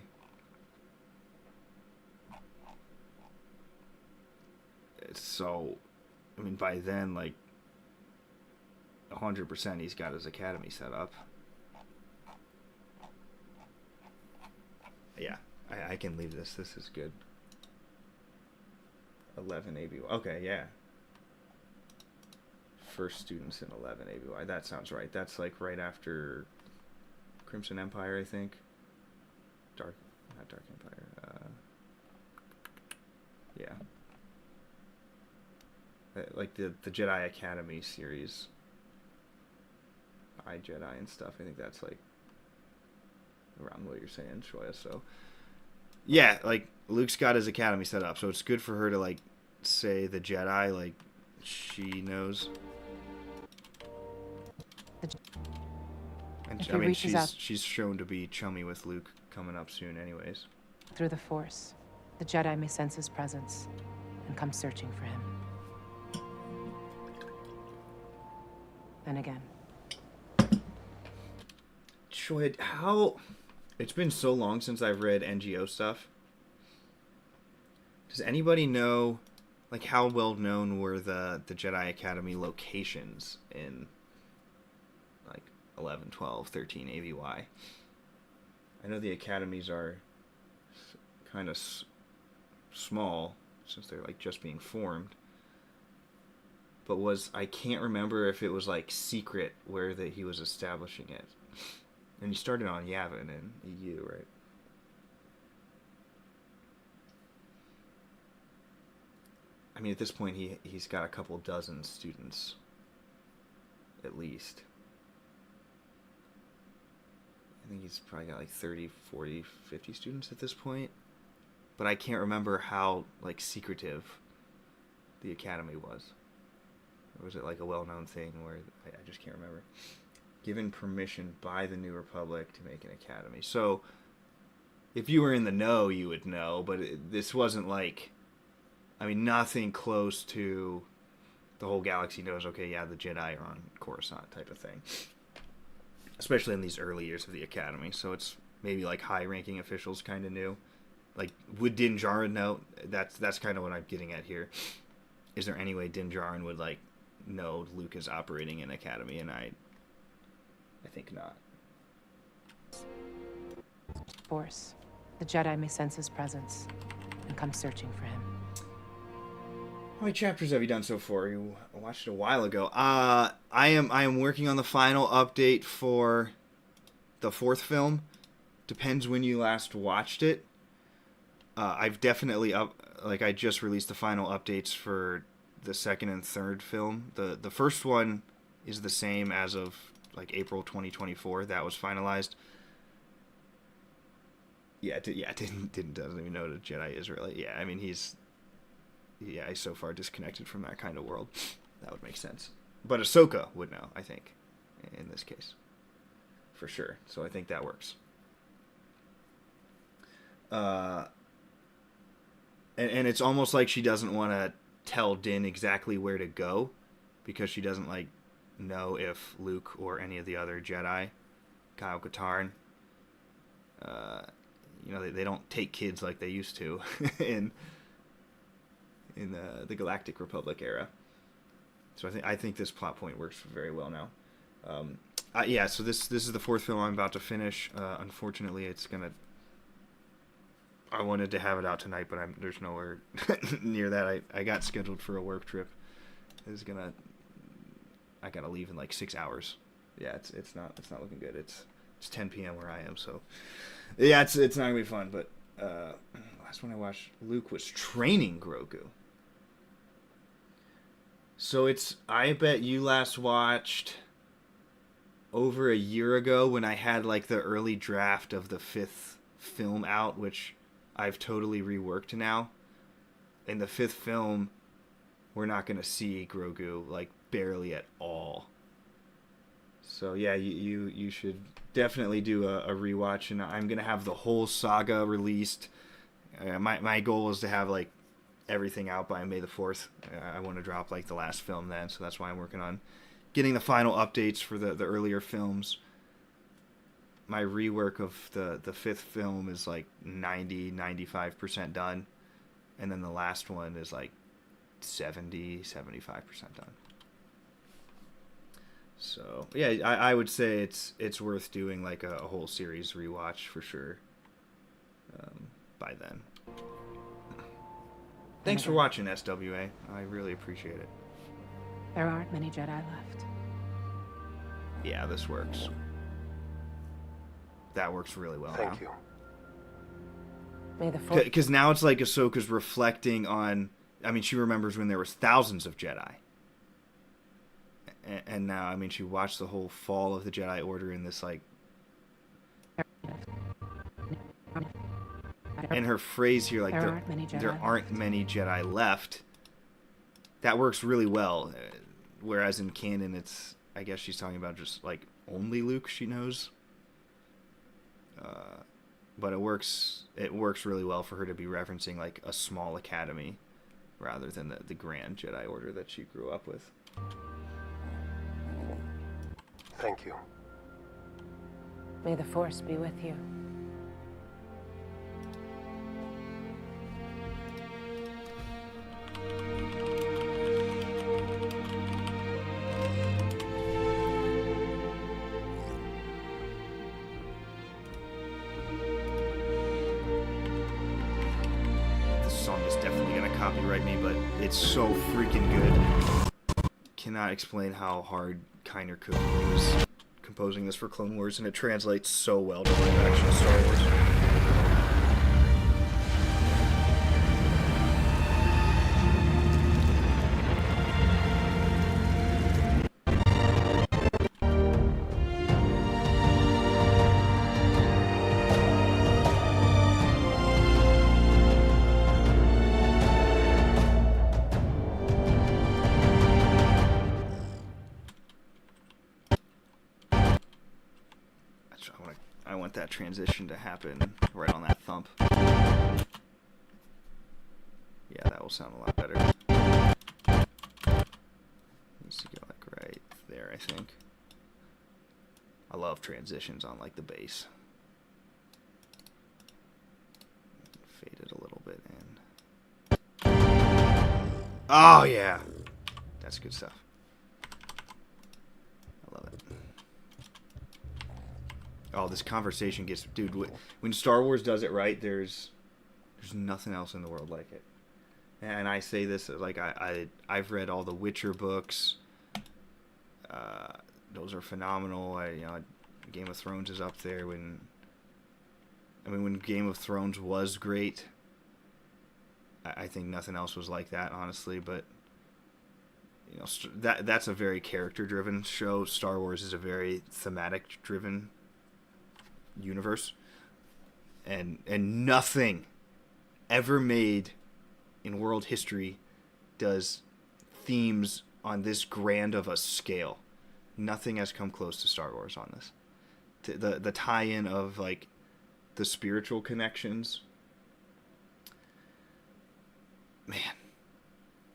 So, I mean, by then, like, 100% he's got his academy set up. Yeah, I can leave this. This is good. 11 ABY. Okay, yeah. First students in 11 ABY. That sounds right. That's like right after Crimson Empire, I think. Not Dark Empire. Yeah. Like the Jedi Academy series. iJedi and stuff. I think that's like around what you're saying, Shoya. So yeah, like Luke's got his academy set up, so it's good for her to like say the Jedi, like she knows. And I mean, she's shown to be chummy with Luke coming up soon, anyways. Through the Force, the Jedi may sense his presence and come searching for him. Then again. Shoya, how? It's been so long since I've read NGO stuff. Does anybody know, like, how well known were the Jedi Academy locations in, like, 11, 12, 13 ABY? I know the academies are kind of small, since they're, like, just being formed. But I can't remember if it was, like, secret where he was establishing it. And he started on Yavin in EU, right? I mean, at this point, he's got a couple dozen students at least. I think he's probably got like 30, 40, 50 students at this point. But I can't remember how, like, secretive the academy was. Or was it like a well-known thing where I just can't remember. Given permission by the New Republic to make an academy. So, if you were in the know, you would know. But this wasn't like, I mean, nothing close to the whole galaxy knows, okay, yeah, the Jedi are on Coruscant type of thing. Especially in these early years of the academy. So it's maybe like high-ranking officials kind of knew. Like, would Din Djarin know? That's kind of what I'm getting at here. Is there any way Din Djarin would, like, know Luke is operating an academy? And I think not. Force. The Jedi may sense his presence and come searching for him. How many chapters have you done so far? You watched it a while ago. I am working on the final update for the 4th film. Depends when you last watched it. I've definitely I just released the final updates for the 2nd and 3rd film. The first one is the same as of like April 2024. That was finalized. Didn't doesn't even know what a Jedi is really. Yeah, I mean he's so far disconnected from that kind of world. That would make sense. But Ahsoka would know, I think, in this case, for sure. So I think that works. And it's almost like she doesn't want to tell Din exactly where to go because she doesn't like know if Luke or any of the other Jedi, Kyle Katarn, they don't take kids like they used to in the Galactic Republic era. So I think this plot point works very well now. So this is the 4th film I'm about to finish. Unfortunately, it's gonna. I wanted to have it out tonight, but there's nowhere near that. I got scheduled for a work trip. I gotta leave in like 6 hours. Yeah, it's not looking good. It's 10 p.m. where I am, so yeah, it's not gonna be fun. But last one I watched, Luke was training Grogu. So I bet you last watched over a year ago when I had like the early draft of the 5th film out, which I've totally reworked now. In the 5th film, we're not going to see Grogu, like, barely at all. So, yeah, you should definitely do a rewatch, and I'm going to have the whole saga released. My goal is to have, like, everything out by May the 4th. I want to drop, like, the last film then, so that's why I'm working on getting the final updates for the earlier films. My rework of the 5th film is like 95% done, and then the last one is like 75% done. So yeah, I would say it's worth doing like a whole series rewatch for sure. By then. Thanks for watching, SWA. I really appreciate it. There aren't many Jedi left. Yeah, this works. That works really well. Thank you. May the Force. Because now it's like Ahsoka's reflecting on. I mean, she remembers when there was thousands of Jedi, and now, I mean, she watched the whole fall of the Jedi Order in this like. And her phrase here, like there aren't many Jedi left. That works really well. Whereas in canon, I guess she's talking about just like only Luke she knows. But it works really well for her to be referencing like a small academy rather than the grand Jedi Order that she grew up with. Thank you. May the Force be with you. Copyright me, but it's so freaking good. Cannot explain how hard Kiner Cookie was composing this for Clone Wars, and it translates so well to live action Star Wars. I want that transition to happen right on that thump. Yeah, that will sound a lot better. Needs to go like right there, I think. I love transitions on like the bass. Fade it a little bit in. Oh yeah, that's good stuff. I love it. Oh, this conversation gets, dude. When Star Wars does it right, there's nothing else in the world like it. And I say this like I've read all the Witcher books. Those are phenomenal. Game of Thrones is up there. When Game of Thrones was great, I think nothing else was like that, honestly. But that's a very character-driven show. Star Wars is a very thematic-driven universe, and nothing ever made in world history does themes on this grand of a scale. Nothing has come close to Star Wars on this. The tie-in of like the spiritual connections, man,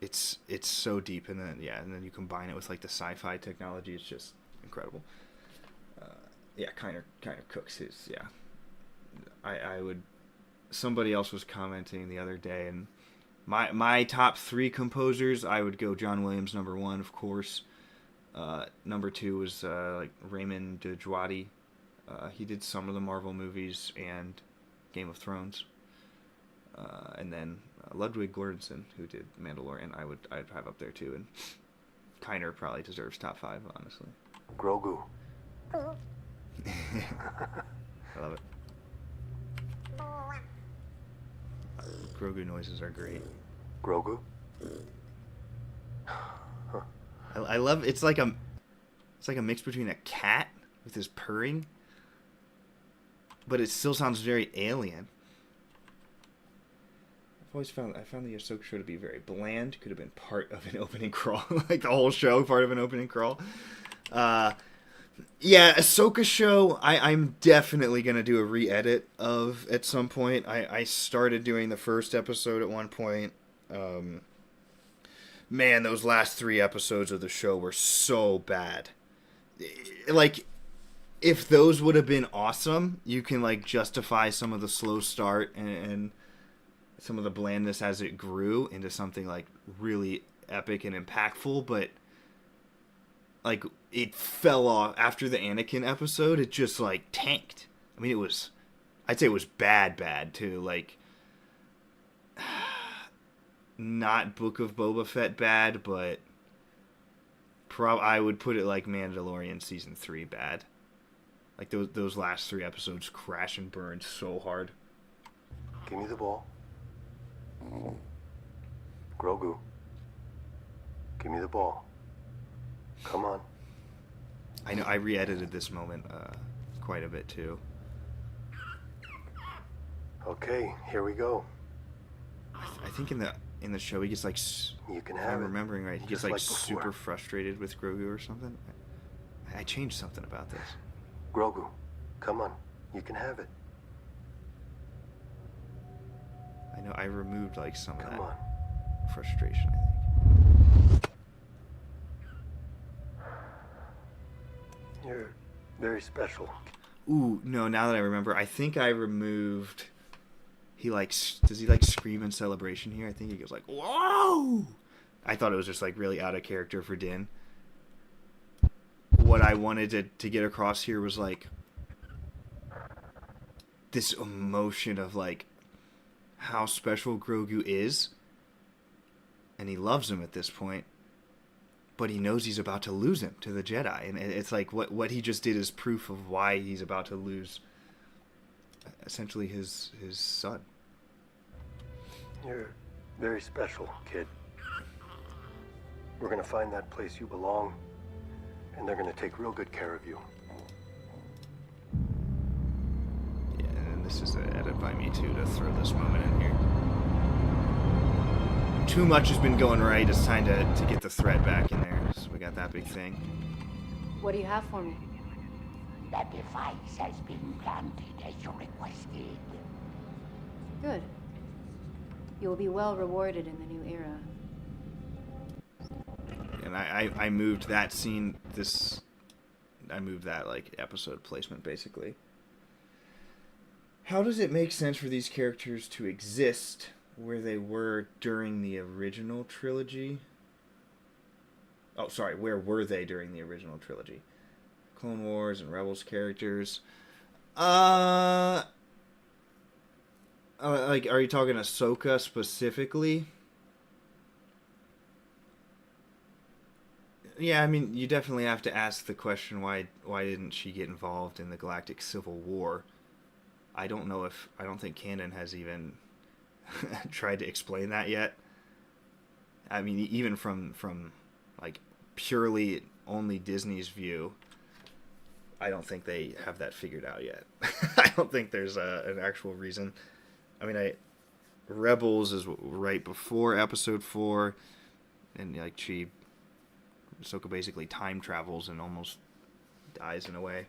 it's so deep. And then you combine it with like the sci-fi technology. It's just incredible. Kind of cooks his. Yeah, I would. Somebody else was commenting the other day, and my top 3 composers, I would go John Williams number 1, of course. Number 2 was like Raymond Djawadi. He did some of the Marvel movies and Game of Thrones. And then Ludwig Göransson, who did Mandalorian, I'd have up there too. And Kiner probably deserves top 5, honestly. Grogu. I love it. Grogu noises are great. Grogu? I love it's like a mix between a cat with his purring, but it still sounds very alien. I found the Ahsoka show to be very bland. Could have been part of an opening crawl, like the whole show part of an opening crawl. Yeah, Ahsoka show, I'm definitely going to do a re-edit of at some point. I started doing the first episode at one point. Man, those last 3 episodes of the show were so bad. Like, if those would have been awesome, you can, like, justify some of the slow start and some of the blandness as it grew into something, like, really epic and impactful, but like it fell off after the Anakin episode. It just like tanked. I mean, I'd say it was bad too. Like, not Book of Boba Fett bad, but I would put it like Mandalorian season 3 bad. Like those last 3 episodes crash and burn so hard. Give me the ball. Grogu. Give me the ball. Come on. I know I re-edited this moment quite a bit too. Okay, here we go. I think in the show he gets like, You can if have I'm it. remembering right, he gets Just like like before. super frustrated with Grogu or something. I changed something about this. Grogu, come on. You can have it. I know I removed like some of Come that on. frustration, I think. You're very special. Ooh, no, now that I remember, I think I removed... Does he like scream in celebration here? I think he goes like, whoa! I thought it was just like really out of character for Din. What I wanted to get across here was like this emotion of like how special Grogu is. And he loves him at this point. But he knows he's about to lose him to the Jedi. And it's like what he just did is proof of why he's about to lose essentially his son. You're very special, kid. We're gonna find that place you belong, and they're gonna take real good care of you. Yeah, and this is an edit by me too to throw this moment in here. Too much has been going right. It's time to get the thread back in there. So we got that big thing. What do you have for me? The device has been planted as you requested. Good. You will be well rewarded in the new era. And I moved that scene, I moved that, like, episode placement, basically. How does it make sense for these characters to exist where they were during the original trilogy? Oh, sorry, where were they during the original trilogy? Clone Wars and Rebels characters. Like, are you talking Ahsoka specifically? Yeah, I mean, you definitely have to ask the question, why didn't she get involved in the Galactic Civil War? I don't think canon has even tried to explain that yet. I mean, even from like purely only Disney's view, I don't think they have that figured out yet. I don't think there's an actual reason. I mean, Rebels is right before Episode 4, and like Ahsoka basically time travels and almost dies in a way.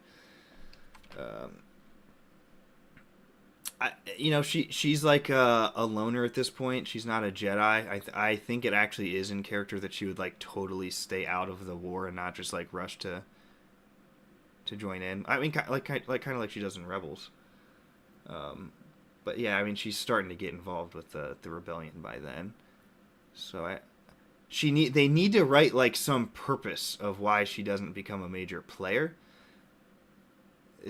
She's like a loner at this point. She's not a Jedi. I think it actually is in character that she would like totally stay out of the war and not just like rush to join in. I mean, kind of like she does in Rebels. But yeah, I mean, she's starting to get involved with the rebellion by then. So they need to write like some purpose of why she doesn't become a major player.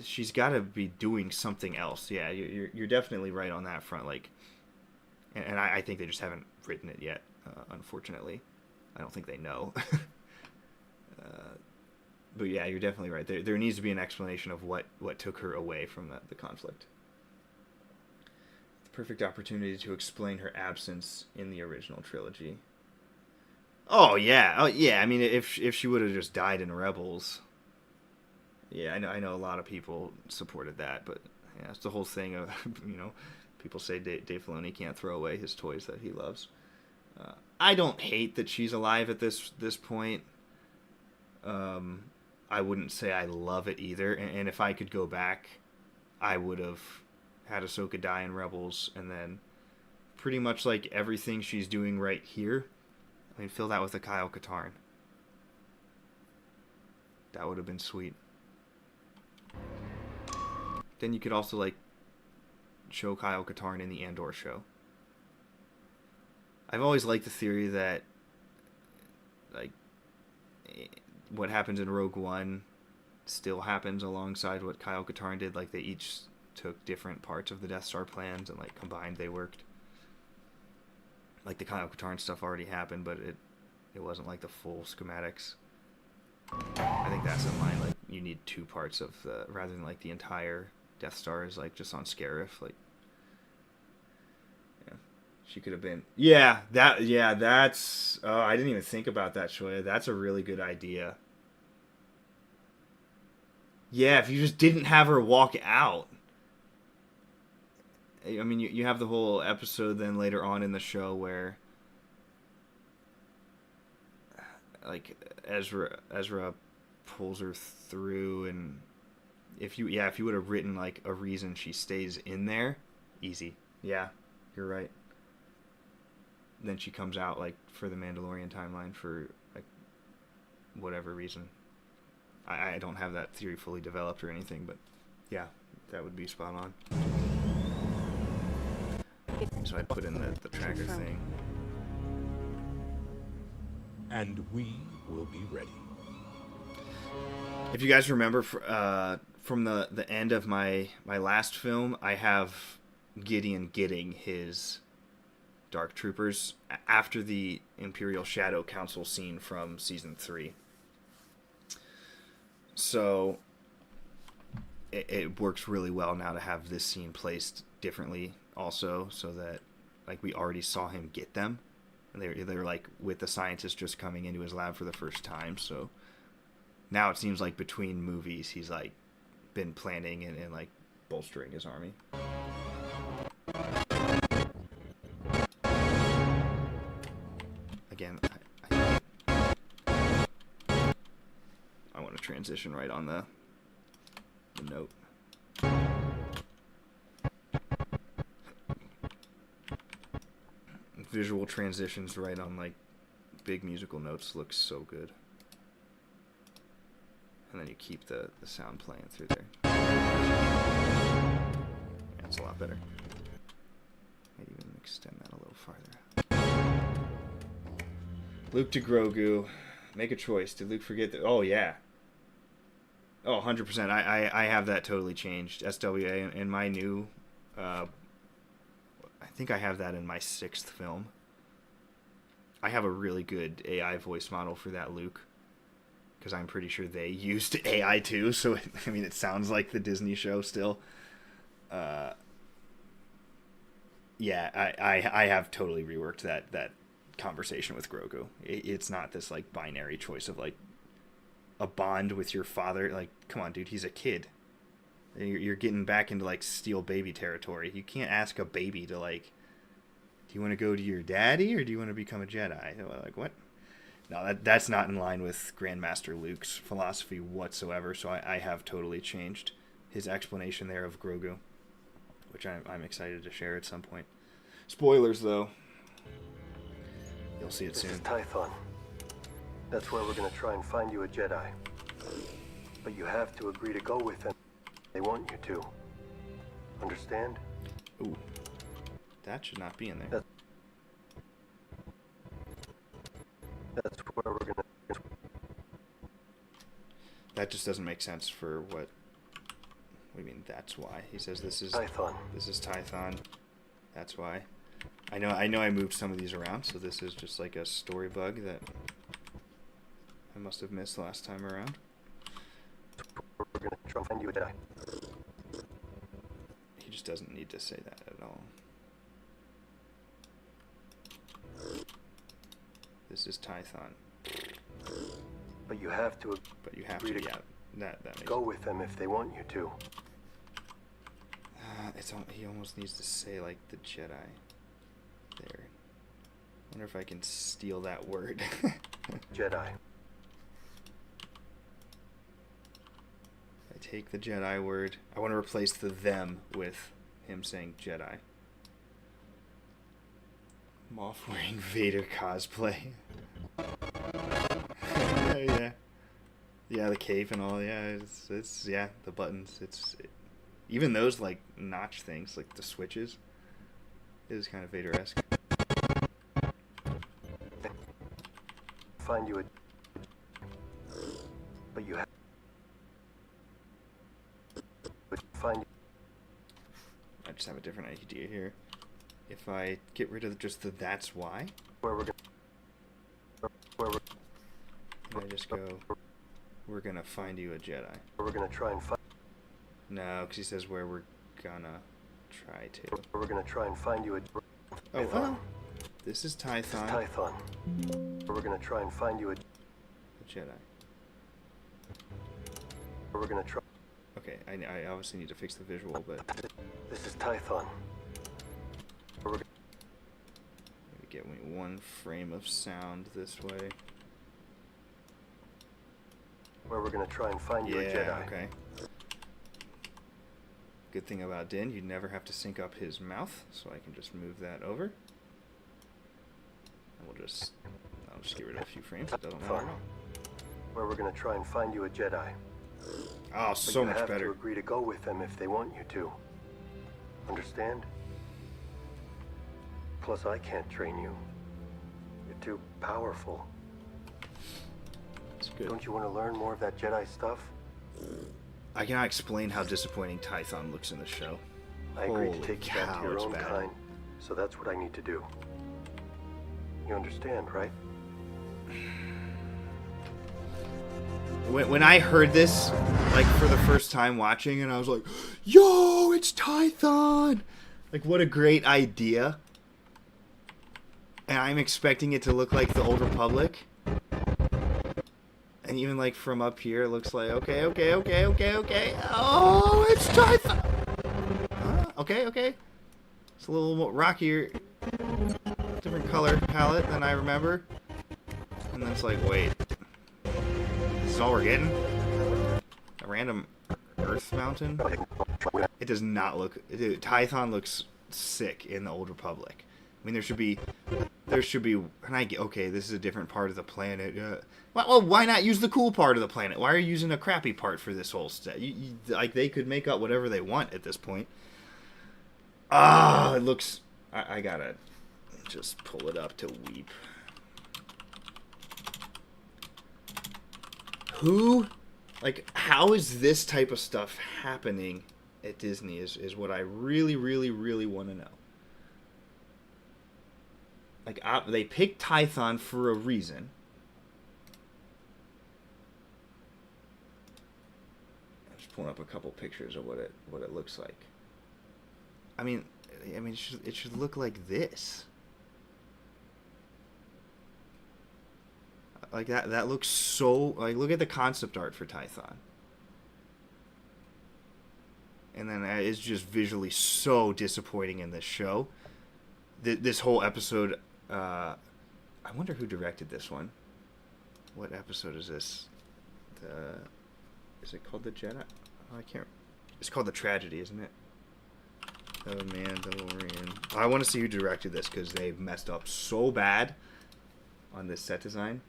She's got to be doing something else. Yeah, you're definitely right on that front. Like, and I think they just haven't written it yet. Unfortunately, I don't think they know. But yeah, you're definitely right. There needs to be an explanation of what took her away from the conflict. The perfect opportunity to explain her absence in the original trilogy. Oh yeah. I mean, if she would have just died in Rebels. Yeah, I know a lot of people supported that, but yeah, it's the whole thing of, people say Dave Filoni can't throw away his toys that he loves. I don't hate that she's alive at this point. I wouldn't say I love it either, and if I could go back, I would have had Ahsoka die in Rebels, and then pretty much like everything she's doing right here, I mean, fill that with a Kyle Katarn. That would have been sweet. Then you could also like show Kyle Katarn in the Andor show. I've always liked the theory that like what happens in Rogue One still happens alongside what Kyle Katarn did. Like they each took different parts of the Death Star plans and like combined they worked. Like the Kyle Katarn stuff already happened, but it wasn't like the full schematics. I think that's in line. Like you need two parts of rather than like the entire Death Star is like just on Scarif. Like, yeah, she could have been. Yeah, that's. Oh, I didn't even think about that, Shoya. That's a really good idea. Yeah, if you just didn't have her walk out. I mean, you have the whole episode then later on in the show where like Ezra pulls her through, and if you would have written like a reason she stays in there, easy. Yeah, you're right. Then she comes out like for the Mandalorian timeline for like whatever reason. I don't have that theory fully developed or anything, but yeah, that would be spot on. So I put in the tracker thing. And we will be ready. If you guys remember from the end of my last film, I have Gideon getting his Dark Troopers after the Imperial Shadow Council scene from Season 3. So it works really well now to have this scene placed differently also, so that like we already saw him get them. And they're like with the scientist just coming into his lab for the first time. So now it seems like between movies he's like been planning and like bolstering his army. Again, I want to transition right on the the note. Visual transitions right on like big musical notes looks so good. And then you keep the sound playing through there. Yeah, it's a lot better. Might even extend that a little farther. Luke to Grogu. Make a choice. Did Luke forget that? Oh, yeah. Oh, 100%. I have that totally changed. SWA in my new... I think I have that in my 6th film. I have a really good AI voice model for that Luke. Because I'm pretty sure they used AI too. So, I mean, it sounds like the Disney show still. Yeah, I have totally reworked that conversation with Grogu. It's not this like binary choice of like a bond with your father. Like, come on, dude, he's a kid. You're getting back into like steel baby territory. You can't ask a baby to like, do you want to go to your daddy or do you want to become a Jedi? Like, what? No, that's not in line with Grandmaster Luke's philosophy whatsoever. So I have totally changed his explanation there of Grogu, which I'm excited to share at some point. Spoilers, though. You'll see it soon. This is Tython. That's where we're going to try and find you a Jedi. But you have to agree to go with them. They want you to. Understand? Ooh. That should not be in there. That's where we're going to... That just doesn't make sense for what... What do you mean, that's why? He says this is... Tython. This is Tython. That's why. I know I moved some of these around, so this is just like a story bug that I must have missed last time around. We're going to try and find you a Jedi. He just doesn't need to say that at all. This is Tython. But you have to agree to, yeah, that makes go with them if they want you to. He almost needs to say like the Jedi. There. Wonder if I can steal that word. Jedi. I take the Jedi word. I want to replace the them with him saying Jedi. Moff wearing Vader cosplay. Yeah. Yeah, the cape and all. Yeah, it's yeah, the buttons. Even those like notch things, like the switches, is kind of Vader-esque. Find you a... But you have... Find... I just have a different idea here. If I get rid of just the that's why, Where we're gonna... and I just go, we're gonna find you a Jedi. We're gonna try and find... No, because he says where we're gonna try to. We're gonna try and find you a... Oh, well, this is Tython. Tython. We're gonna try and find you a... Jedi. We're gonna try... Okay, I obviously need to fix the visual, but This is Tython. We're gonna... maybe get me one frame of sound this way. Where we're gonna try and find you a Jedi. Yeah, okay. Good thing about Din, you never have to sync up his mouth, so I can just move that over. And I'll just get rid of a few frames, it doesn't matter at all. Where we're gonna try and find you a Jedi. Oh, so much But you have better. to agree to go with them if they want you to. Understand? Plus, I can't train you. You're too powerful. It's good. Don't you want to learn more of that Jedi stuff? I cannot explain how disappointing Tython looks in the show. I agreed Holy to take you back cow, to your it's own bad. kind, so that's what I need to do. You understand, right? When I heard this, like, for the first time watching, and I was like, yo, it's Tython! Like, what a great idea. And I'm expecting it to look like the Old Republic. And even, like, from up here, it looks like, okay. Oh, it's Tython! Okay. It's a little more rockier, different color palette than I remember. And then it's like, wait. This is all we're getting? A random Earth Mountain. It does not look... Dude, Tython looks sick in the Old Republic. I mean, there should be... And I get, okay, this is a different part of the planet. Well, why not use the cool part of the planet? Why are you using a crappy part for this whole set? Like, they could make up whatever they want at this point. Ah, it looks... I gotta just pull it up to weep. Who... Like, how is this type of stuff happening at Disney is what I really, really, really want to know. Like, they picked Tython for a reason. I'm just pulling up a couple pictures of what it looks like. I mean, it should look like this. Like that looks so... Like, look at the concept art for Tython. And then it's just visually so disappointing in this show. This whole episode... I wonder who directed this one. What episode is this? Is it called The Jedi? Oh, I can't... It's called The Tragedy, isn't it? The Mandalorian. I want to see who directed this, because they messed up so bad on this set design.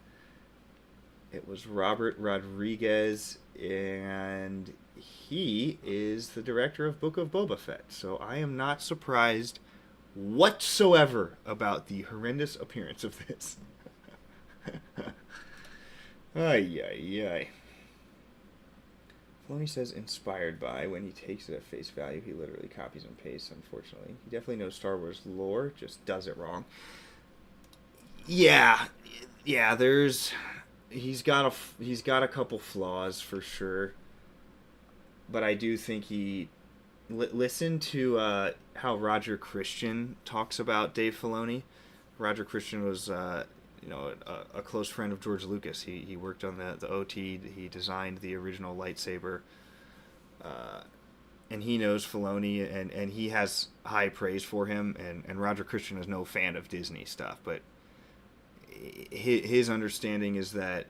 It was Robert Rodriguez, and he is the director of Book of Boba Fett. So I am not surprised whatsoever about the horrendous appearance of this. Ay, ay, ay. Filoni says inspired by. When he takes it at face value, he literally copies and pastes, unfortunately. He definitely knows Star Wars lore, just does it wrong. Yeah, there's... He's got a couple flaws for sure, but I do think he listen to how Roger Christian talks about Dave Filoni. Roger Christian was a close friend of George Lucas. He worked on the OT. He designed the original lightsaber, and he knows Filoni, and he has high praise for him. And Roger Christian is no fan of Disney stuff, but his understanding is that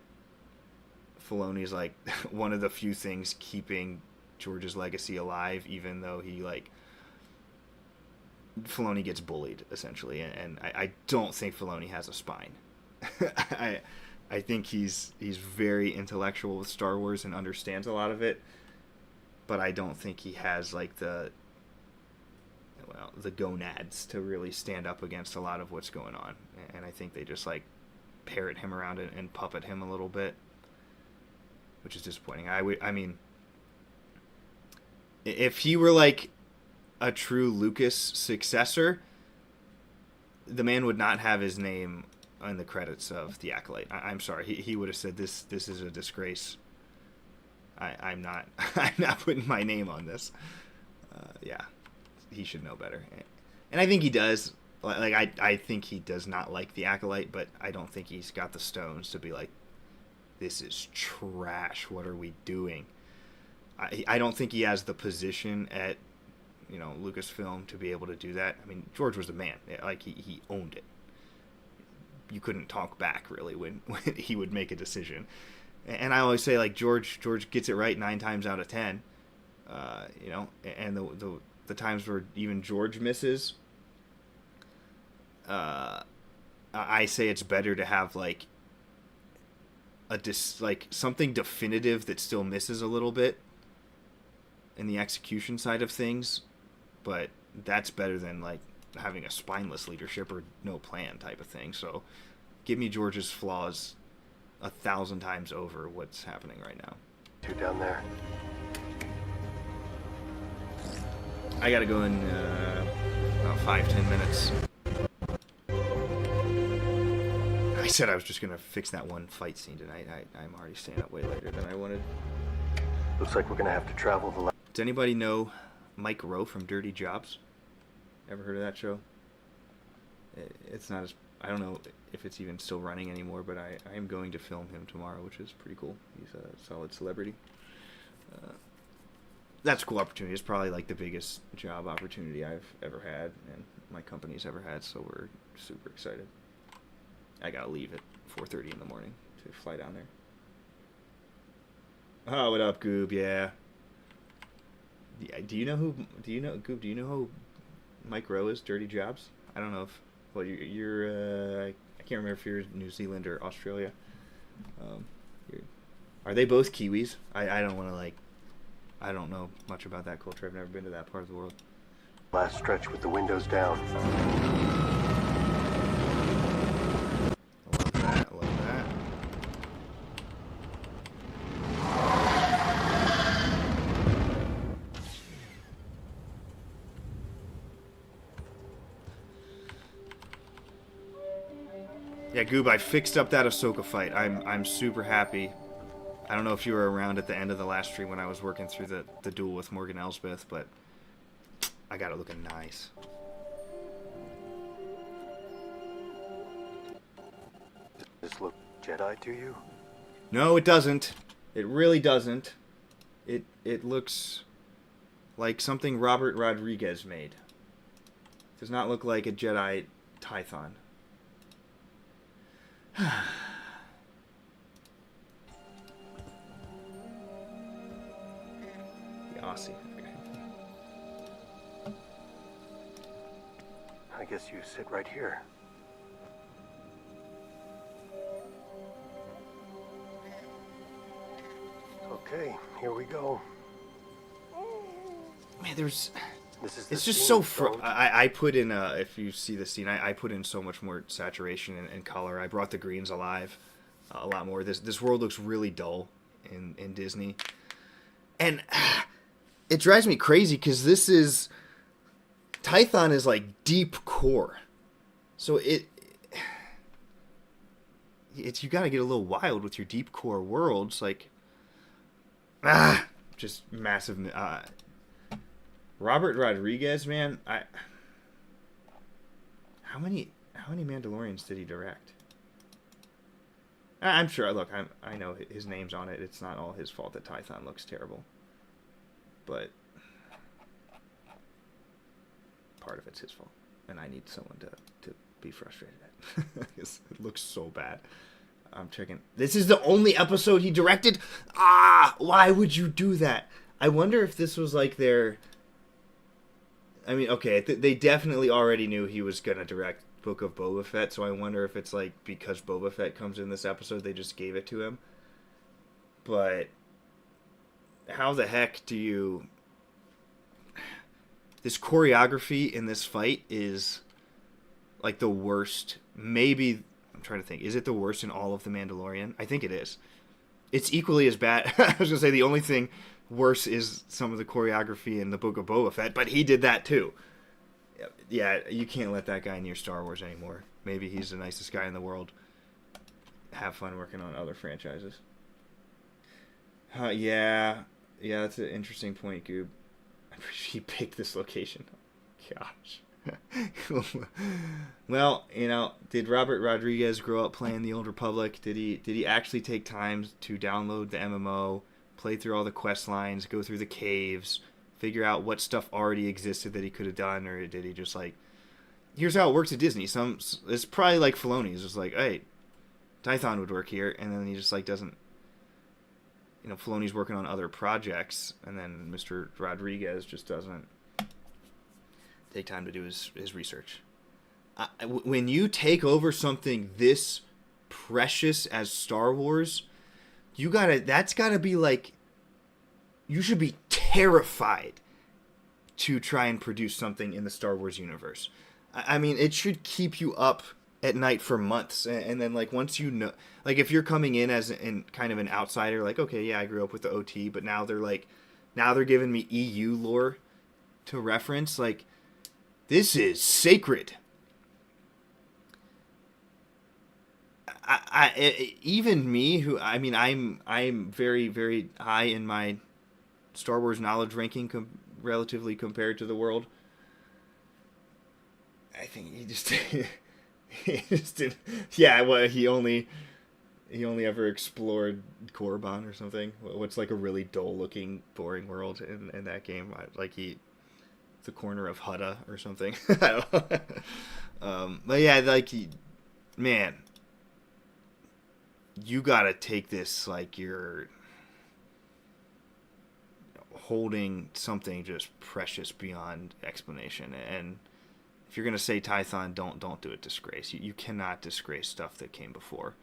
Filoni's like one of the few things keeping George's legacy alive, even though Filoni gets bullied essentially, and I don't think Filoni has a spine. I think he's very intellectual with Star Wars and understands a lot of it, but I don't think he has like the gonads to really stand up against a lot of what's going on, and I think they just like parrot him around and puppet him a little bit, which is disappointing. I mean, if he were like a true Lucas successor, the man would not have his name in the credits of The Acolyte. I'm sorry, he would have said this is a disgrace. I'm not putting my name on this. Yeah, he should know better, and I think he does. Like, I think he does not like The Acolyte, but I don't think he's got the stones to be like, this is trash, what are we doing? I don't think he has the position at, Lucasfilm to be able to do that. I mean, George was the man. Like, he owned it. You couldn't talk back, really, when he would make a decision. And I always say, like, George gets it right 9 times out of 10. And the times where even George misses... I say it's better to have like something definitive that still misses a little bit in the execution side of things, but that's better than like having a spineless leadership or no plan type of thing. So give me George's flaws 1,000 times over what's happening right now. Two down there. I gotta go in about 5-10 minutes. I said I was just gonna fix that one fight scene tonight. I'm already staying up way later than I wanted. Looks like we're gonna have to travel the... Does anybody know Mike Rowe from Dirty Jobs? Ever heard of that show? It's not as... I don't know if it's even still running anymore, but I am going to film him tomorrow, which is pretty cool. He's a solid celebrity. That's a cool opportunity. It's probably like the biggest job opportunity I've ever had and my company's ever had, so we're super excited. I gotta leave at 4:30 in the morning to fly down there. Oh, what up, Goob? Yeah. Do you know Goop? Do you know who Mike Rowe is? Dirty Jobs. I don't know if. Well, you're I can't remember if you're New Zealand or Australia. Are they both Kiwis? I don't want to I don't know much about that culture. I've never been to that part of the world. Last stretch with the windows down. I love that. I love that. Yeah, Goob, I fixed up that Ahsoka fight. I'm super happy. I don't know if you were around at the end of the last stream when I was working through the duel with Morgan Elsbeth, but I got it looking nice. Does this look Jedi to you? No, it doesn't. It really doesn't. It looks like something Robert Rodriguez made. It does not look like a Jedi Tython. Aussie. I guess you sit right here. Okay, here we go. Man, This is the it's just scene, so don't- I put in if you see the scene, I put in so much more saturation and color. I brought the greens alive a lot more. This world looks really dull in Disney, and it drives me crazy because this is Tython is like deep core, so it's you got to get a little wild with your deep core worlds, like just massive. Robert Rodriguez, man, how many Mandalorians did he direct? I'm sure. Look, I know his name's on it. It's not all his fault that Tython looks terrible, but part of it's his fault, and I need someone to be frustrated at because it looks so bad. I'm checking. This is the only episode he directed. Why would you do that? I wonder if this was like their. I mean, okay, they definitely already knew he was gonna direct Book of Boba Fett, so I wonder if it's like because Boba Fett comes in this episode, they just gave it to him. But how the heck do you? This choreography in this fight is like the worst. Maybe I'm trying to think. Is it the worst in all of The Mandalorian? I think it is. It's equally as bad. I was gonna say the only thing worse is some of the choreography in the Book of Boba Fett, but he did that too. Yeah, you can't let that guy near Star Wars anymore. Maybe he's the nicest guy in the world. Have fun working on other franchises. Yeah, that's an interesting point, Goob. He picked this location. Gosh. Well, did Robert Rodriguez grow up playing the Old Republic? Did he actually take time to download the MMO? Play through all the quest lines, go through the caves, figure out what stuff already existed that he could have done, or did he just like, here's how it works at Disney. It's probably like Filoni's, just like, hey, Tython would work here, and then he just like doesn't, Filoni's working on other projects, and then Mr. Rodriguez just doesn't take time to do his research. When you take over something this precious as Star Wars, that's gotta be like, you should be terrified to try and produce something in the Star Wars universe. I mean, it should keep you up at night for months. And then like, once like if you're coming in as kind of an outsider, like, okay, yeah, I grew up with the OT, but now they're giving me EU lore to reference. Like, this is sacred. Even me, who I'm very, very high in my Star Wars knowledge ranking, relatively compared to the world. I think he just did. Yeah, well, he only ever explored Korriban or something. What's like a really dull looking, boring world in that game? Like the corner of Hutta or something. I don't know. But yeah, like man. You gotta take this like your holding something just precious beyond explanation. And if you're gonna say Tython, don't do it disgrace. You cannot disgrace stuff that came before.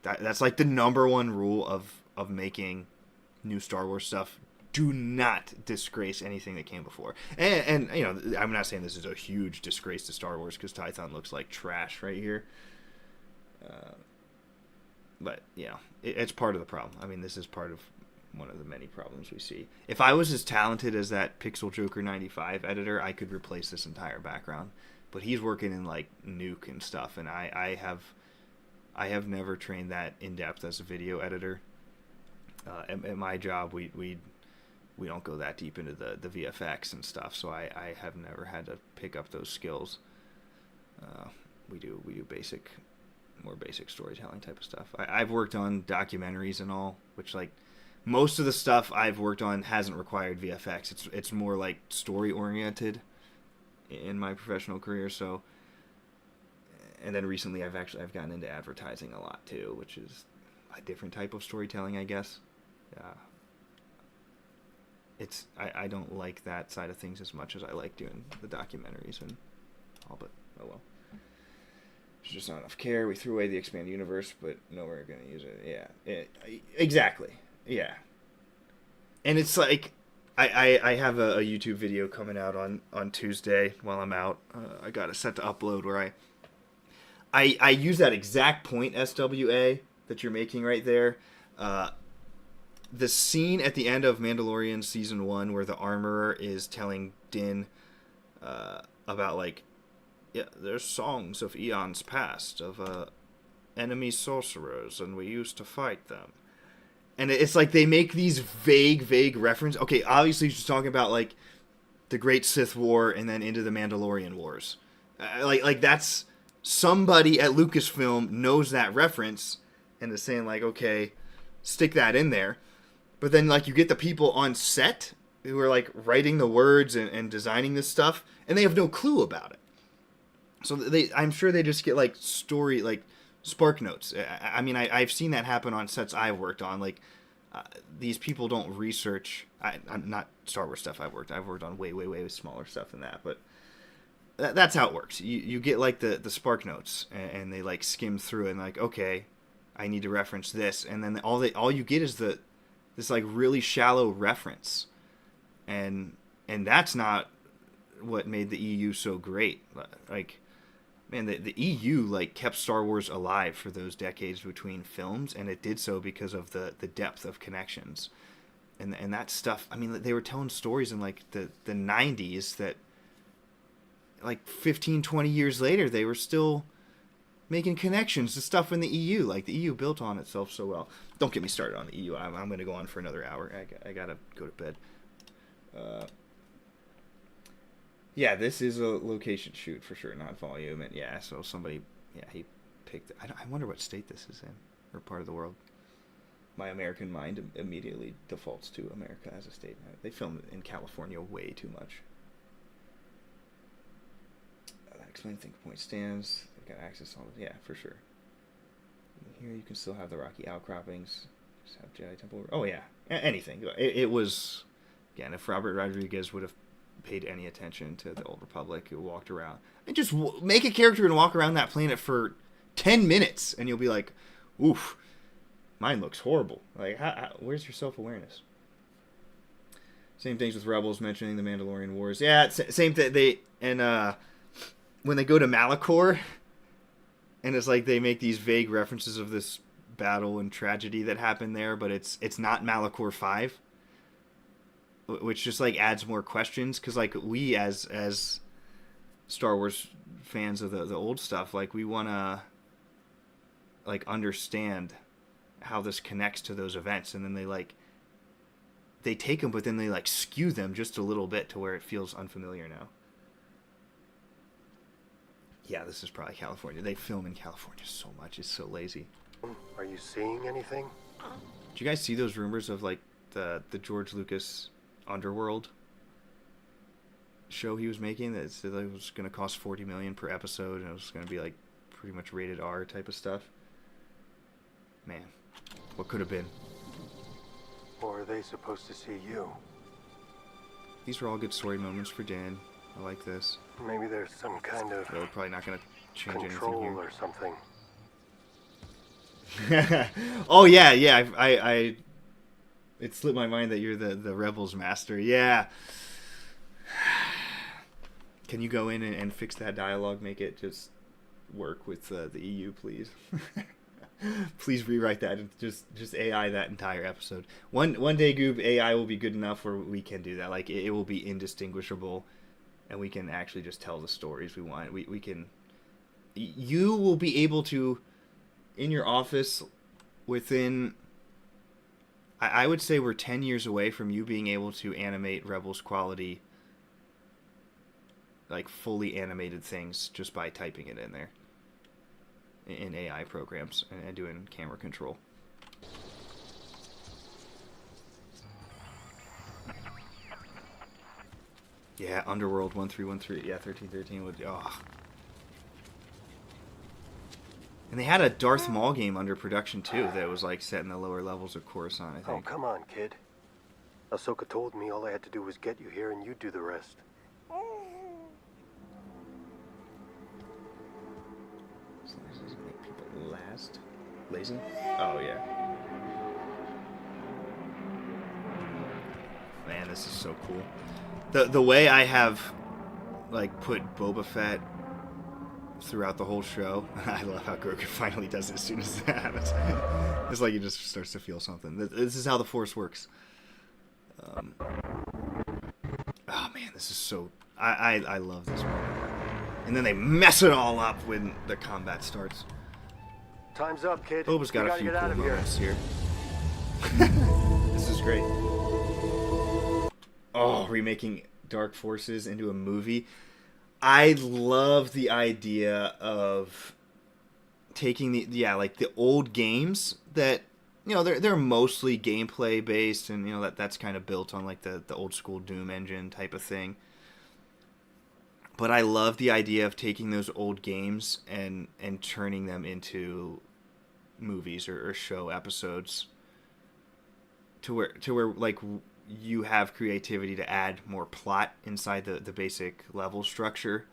That's like the number one rule of making new Star Wars stuff. Do not disgrace anything that came before. And you know, I'm not saying this is a huge disgrace to Star Wars because Tython looks like trash right here. But you know, it's part of the problem. I mean, this is part of one of the many problems we see. If I was as talented as that Pixel Joker 95 editor, I could replace this entire background. But he's working in like Nuke and stuff, and I have never trained that in depth as a video editor. At my job, we don't go that deep into the VFX and stuff, so I have never had to pick up those skills. We do more basic storytelling type of stuff. I've worked on documentaries and all, which like most of the stuff I've worked on hasn't required VFX. It's more like story oriented in my professional career. So, and then recently I've gotten into advertising a lot too, which is a different type of storytelling, I guess. I don't like that side of things as much as I like doing the documentaries and all, but oh well. There's just not enough care. We threw away the expanded universe, but no, we're going to use it. Yeah, exactly. Yeah. And it's like, I have a YouTube video coming out on Tuesday while I'm out. I got it set to upload where I use that exact point, SWA, that you're making right there. The scene at the end of Mandalorian Season 1 where the armorer is telling Din about, like, yeah, there's songs of eons past, of enemy sorcerers, and we used to fight them. And it's like they make these vague references. Okay, obviously she's talking about, like, the Great Sith War and then into the Mandalorian Wars. Like that's... Somebody at Lucasfilm knows that reference and is saying, like, okay, stick that in there. But then, like, you get the people on set who are, like, writing the words and designing this stuff, and they have no clue about it. So I'm sure they just get, like, story, like, spark notes. I mean, I've seen that happen on sets I've worked on. Like, these people don't research. I'm not Star Wars stuff I've worked on way smaller stuff than that. But that's how it works. You get, like, the spark notes, and they, like, skim through and, like, okay, I need to reference this. And then all you get is this, like, really shallow reference. And that's not what made the EU so great. Like, man, the EU, like, kept Star Wars alive for those decades between films, and it did so because of the depth of connections. And that stuff, I mean, they were telling stories in, like, the 90s that, like, 15, 20 years later, they were still making connections to stuff in the EU. Like, the EU built on itself so well. Don't get me started on the EU. I'm going to go on for another hour. I got to go to bed. Yeah, this is a location shoot for sure, not volume. And yeah, so somebody, yeah, he picked. I wonder what state this is in, or part of the world. My American mind immediately defaults to America as a state. They film in California way too much. That explains think point stands. They've got access to all. Yeah, for sure. Here you can still have the rocky outcroppings. Just have Jedi Temple. Oh yeah, anything. It was, again, if Robert Rodriguez would have paid any attention to the Old Republic, who walked around and just make a character and walk around that planet for 10 minutes, and you'll be like, oof, mine looks horrible. Like, where's your self-awareness? Same things with Rebels mentioning the Mandalorian Wars. Yeah, same thing. When they go to Malachor, and it's like they make these vague references of this battle and tragedy that happened there, but it's not Malachor 5. Which just, like, adds more questions, because, like, we as Star Wars fans of the old stuff, like, we want to, like, understand how this connects to those events, and then they take them, but then they, like, skew them just a little bit to where it feels unfamiliar now. Yeah, this is probably California. They film in California so much. It's so lazy. Are you seeing anything? Did you guys see those rumors of, like, the George Lucas Underworld show he was making that said it was going to cost $40 million per episode, and it was going to be, like, pretty much rated R type of stuff? Man, what could have been? Or are they supposed to see you? These are all good story moments for Dan. I like this. Maybe there's some kind of Really, probably not gonna change control anything or something. here. Oh yeah, yeah. I it slipped my mind that you're the Rebels master. Yeah. Can you go in and fix that dialogue? Make it just work with the EU, please. Please rewrite that. Just AI that entire episode. One day, Goob, AI will be good enough where we can do that. Like it will be indistinguishable, and we can actually just tell the stories we want. We can. You will be able to, in your office, within. I would say we're 10 years away from you being able to animate Rebels quality, like fully animated things just by typing it in there. In AI programs and doing camera control. Yeah, Underworld 1313. Yeah, 1313 would. Oh. And they had a Darth Maul game under production too that was like set in the lower levels of Coruscant, I think. Oh, come on, kid. Ahsoka told me all I had to do was get you here and you do the rest. Doesn't make people last. Lazy? Oh, yeah. Man, this is so cool. The way I have, like, put Boba Fett throughout the whole show, I love how Grogu finally does it as soon as that happens. It's like he just starts to feel something. This is how the Force works. Oh, man, this is so... I love this one. And then they mess it all up when the combat starts. Time's up, kid. Boba's got You a gotta few get out cool of here. moments here. This is great. Oh, remaking Dark Forces into a movie. I love the idea of taking the old games that, you know, they're mostly gameplay based, and you know that's kind of built on like the old school Doom engine type of thing. But I love the idea of taking those old games and turning them into movies or show episodes to where like you have creativity to add more plot inside the basic level structure,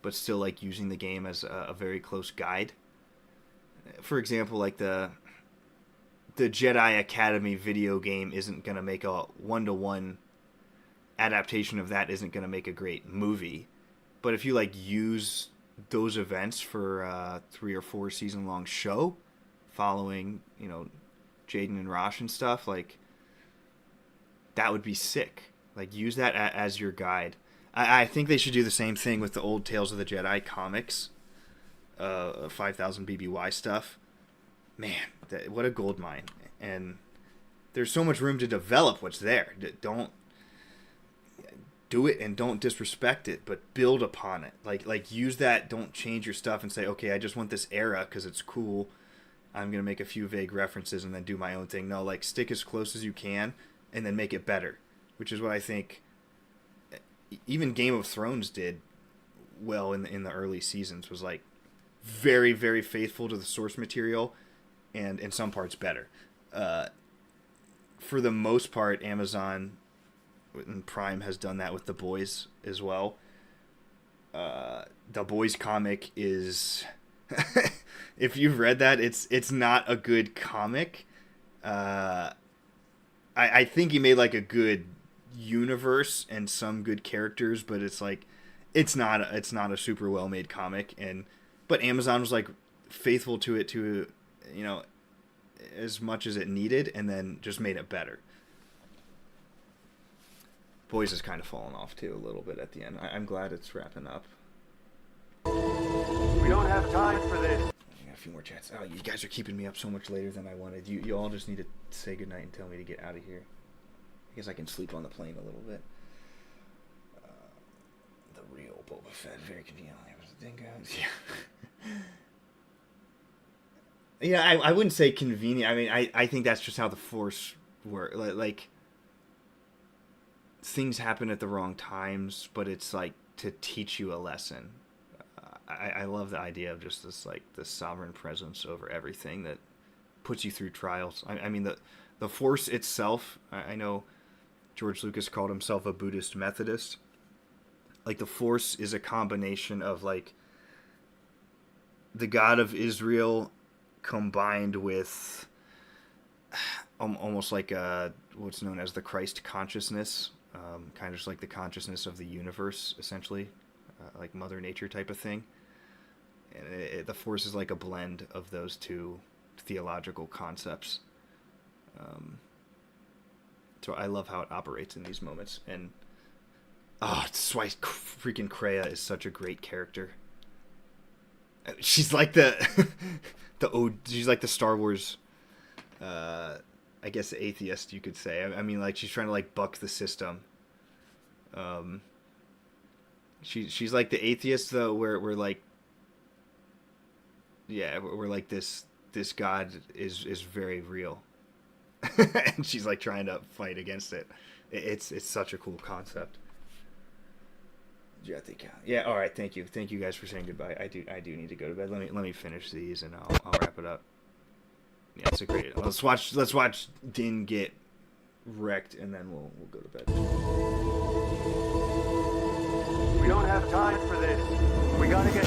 but still like using the game as a very close guide. For example, like the Jedi Academy video game isn't going to make a one-to-one adaptation of that, isn't going to make a great movie. But if you like use those events for a 3 or 4 season long show, following, you know, Jaden and Rosh and stuff, like that would be sick. Like use that as your guide. I think they should do the same thing with the old Tales of the Jedi comics, 5000 BBY stuff. Man, what a gold mine! And there's so much room to develop what's there. Don't do it and don't disrespect it, but build upon it. Like use that. Don't change your stuff and say, okay, I just want this era because it's cool. I'm gonna make a few vague references and then do my own thing. No, like stick as close as you can and then make it better, which is what I think even Game of Thrones did well in the early seasons. Was like very, very faithful to the source material, and in some parts better. For the most part, Amazon and Prime has done that with The Boys as well. The Boys comic is, if you've read that, it's not a good comic. I think he made like a good universe and some good characters, but it's like it's not a super well made comic. But Amazon was like faithful to it to, you know, as much as it needed, and then just made it better. Boys has kind of fallen off too a little bit at the end. I'm glad it's wrapping up. We don't have time for this. I got a few more chats. Oh, you guys are keeping me up so much later than I wanted. You all just need to say goodnight and tell me to get out of here. I guess I can sleep on the plane a little bit. The real Boba Fett, very conveniently. Was the dingo? Yeah. Yeah, I wouldn't say convenient. I mean, I think that's just how the Force works. Like things happen at the wrong times, but it's like to teach you a lesson. I love the idea of just this like the sovereign presence over everything that puts you through trials. I mean the Force itself. I know George Lucas called himself a Buddhist Methodist. Like, the Force is a combination of, like, the God of Israel combined with almost like what's known as the Christ consciousness, kind of just like the consciousness of the universe, essentially, like Mother Nature type of thing. And the Force is like a blend of those two theological concepts. So I love how it operates in these moments. And that's why freaking Kreia is such a great character. She's like she's like the Star Wars, I guess, atheist, you could say. I mean, like, she's trying to, like, buck the system. She's like the atheist, though, where we're like, yeah, we're like this God is very real. And she's like trying to fight against it. It's such a cool concept. Yeah, all right, thank you guys for saying goodbye. I do need to go to bed. Let me finish these and I'll wrap it up. Yeah, it's a great. Let's watch Din get wrecked and then we'll go to bed. We don't have time for this. We gotta get...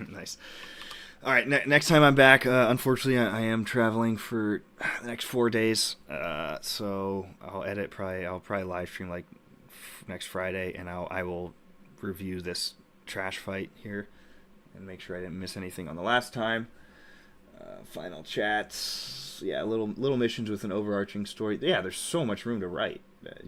Nice. All right, next time I'm back, unfortunately, I am traveling for the next 4 days. So I'll probably live stream like next Friday, and I will review this trash fight here and make sure I didn't miss anything on the last time. Final chats, yeah, little missions with an overarching story. Yeah, there's so much room to write.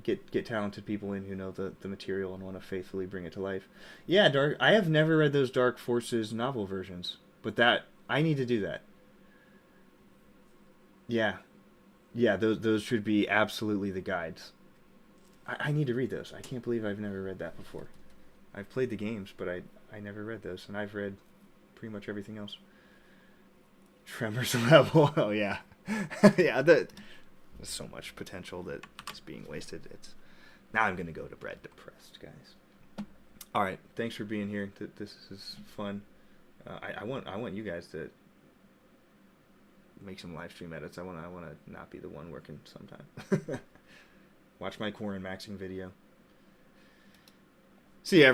Get talented people in who know the material and want to faithfully bring it to life. Yeah, I have never read those Dark Forces novel versions. But I need to do that. Yeah, those should be absolutely the guides. I need to read those. I can't believe I've never read that before. I've played the games, but I never read those, and I've read pretty much everything else. Tremors level, oh yeah, yeah. There's so much potential that is being wasted. Now I'm gonna go to bed depressed, guys. All right, thanks for being here. This is fun. I want you guys to make some live stream edits. I want to not be the one working sometime. Watch my core and maxing video.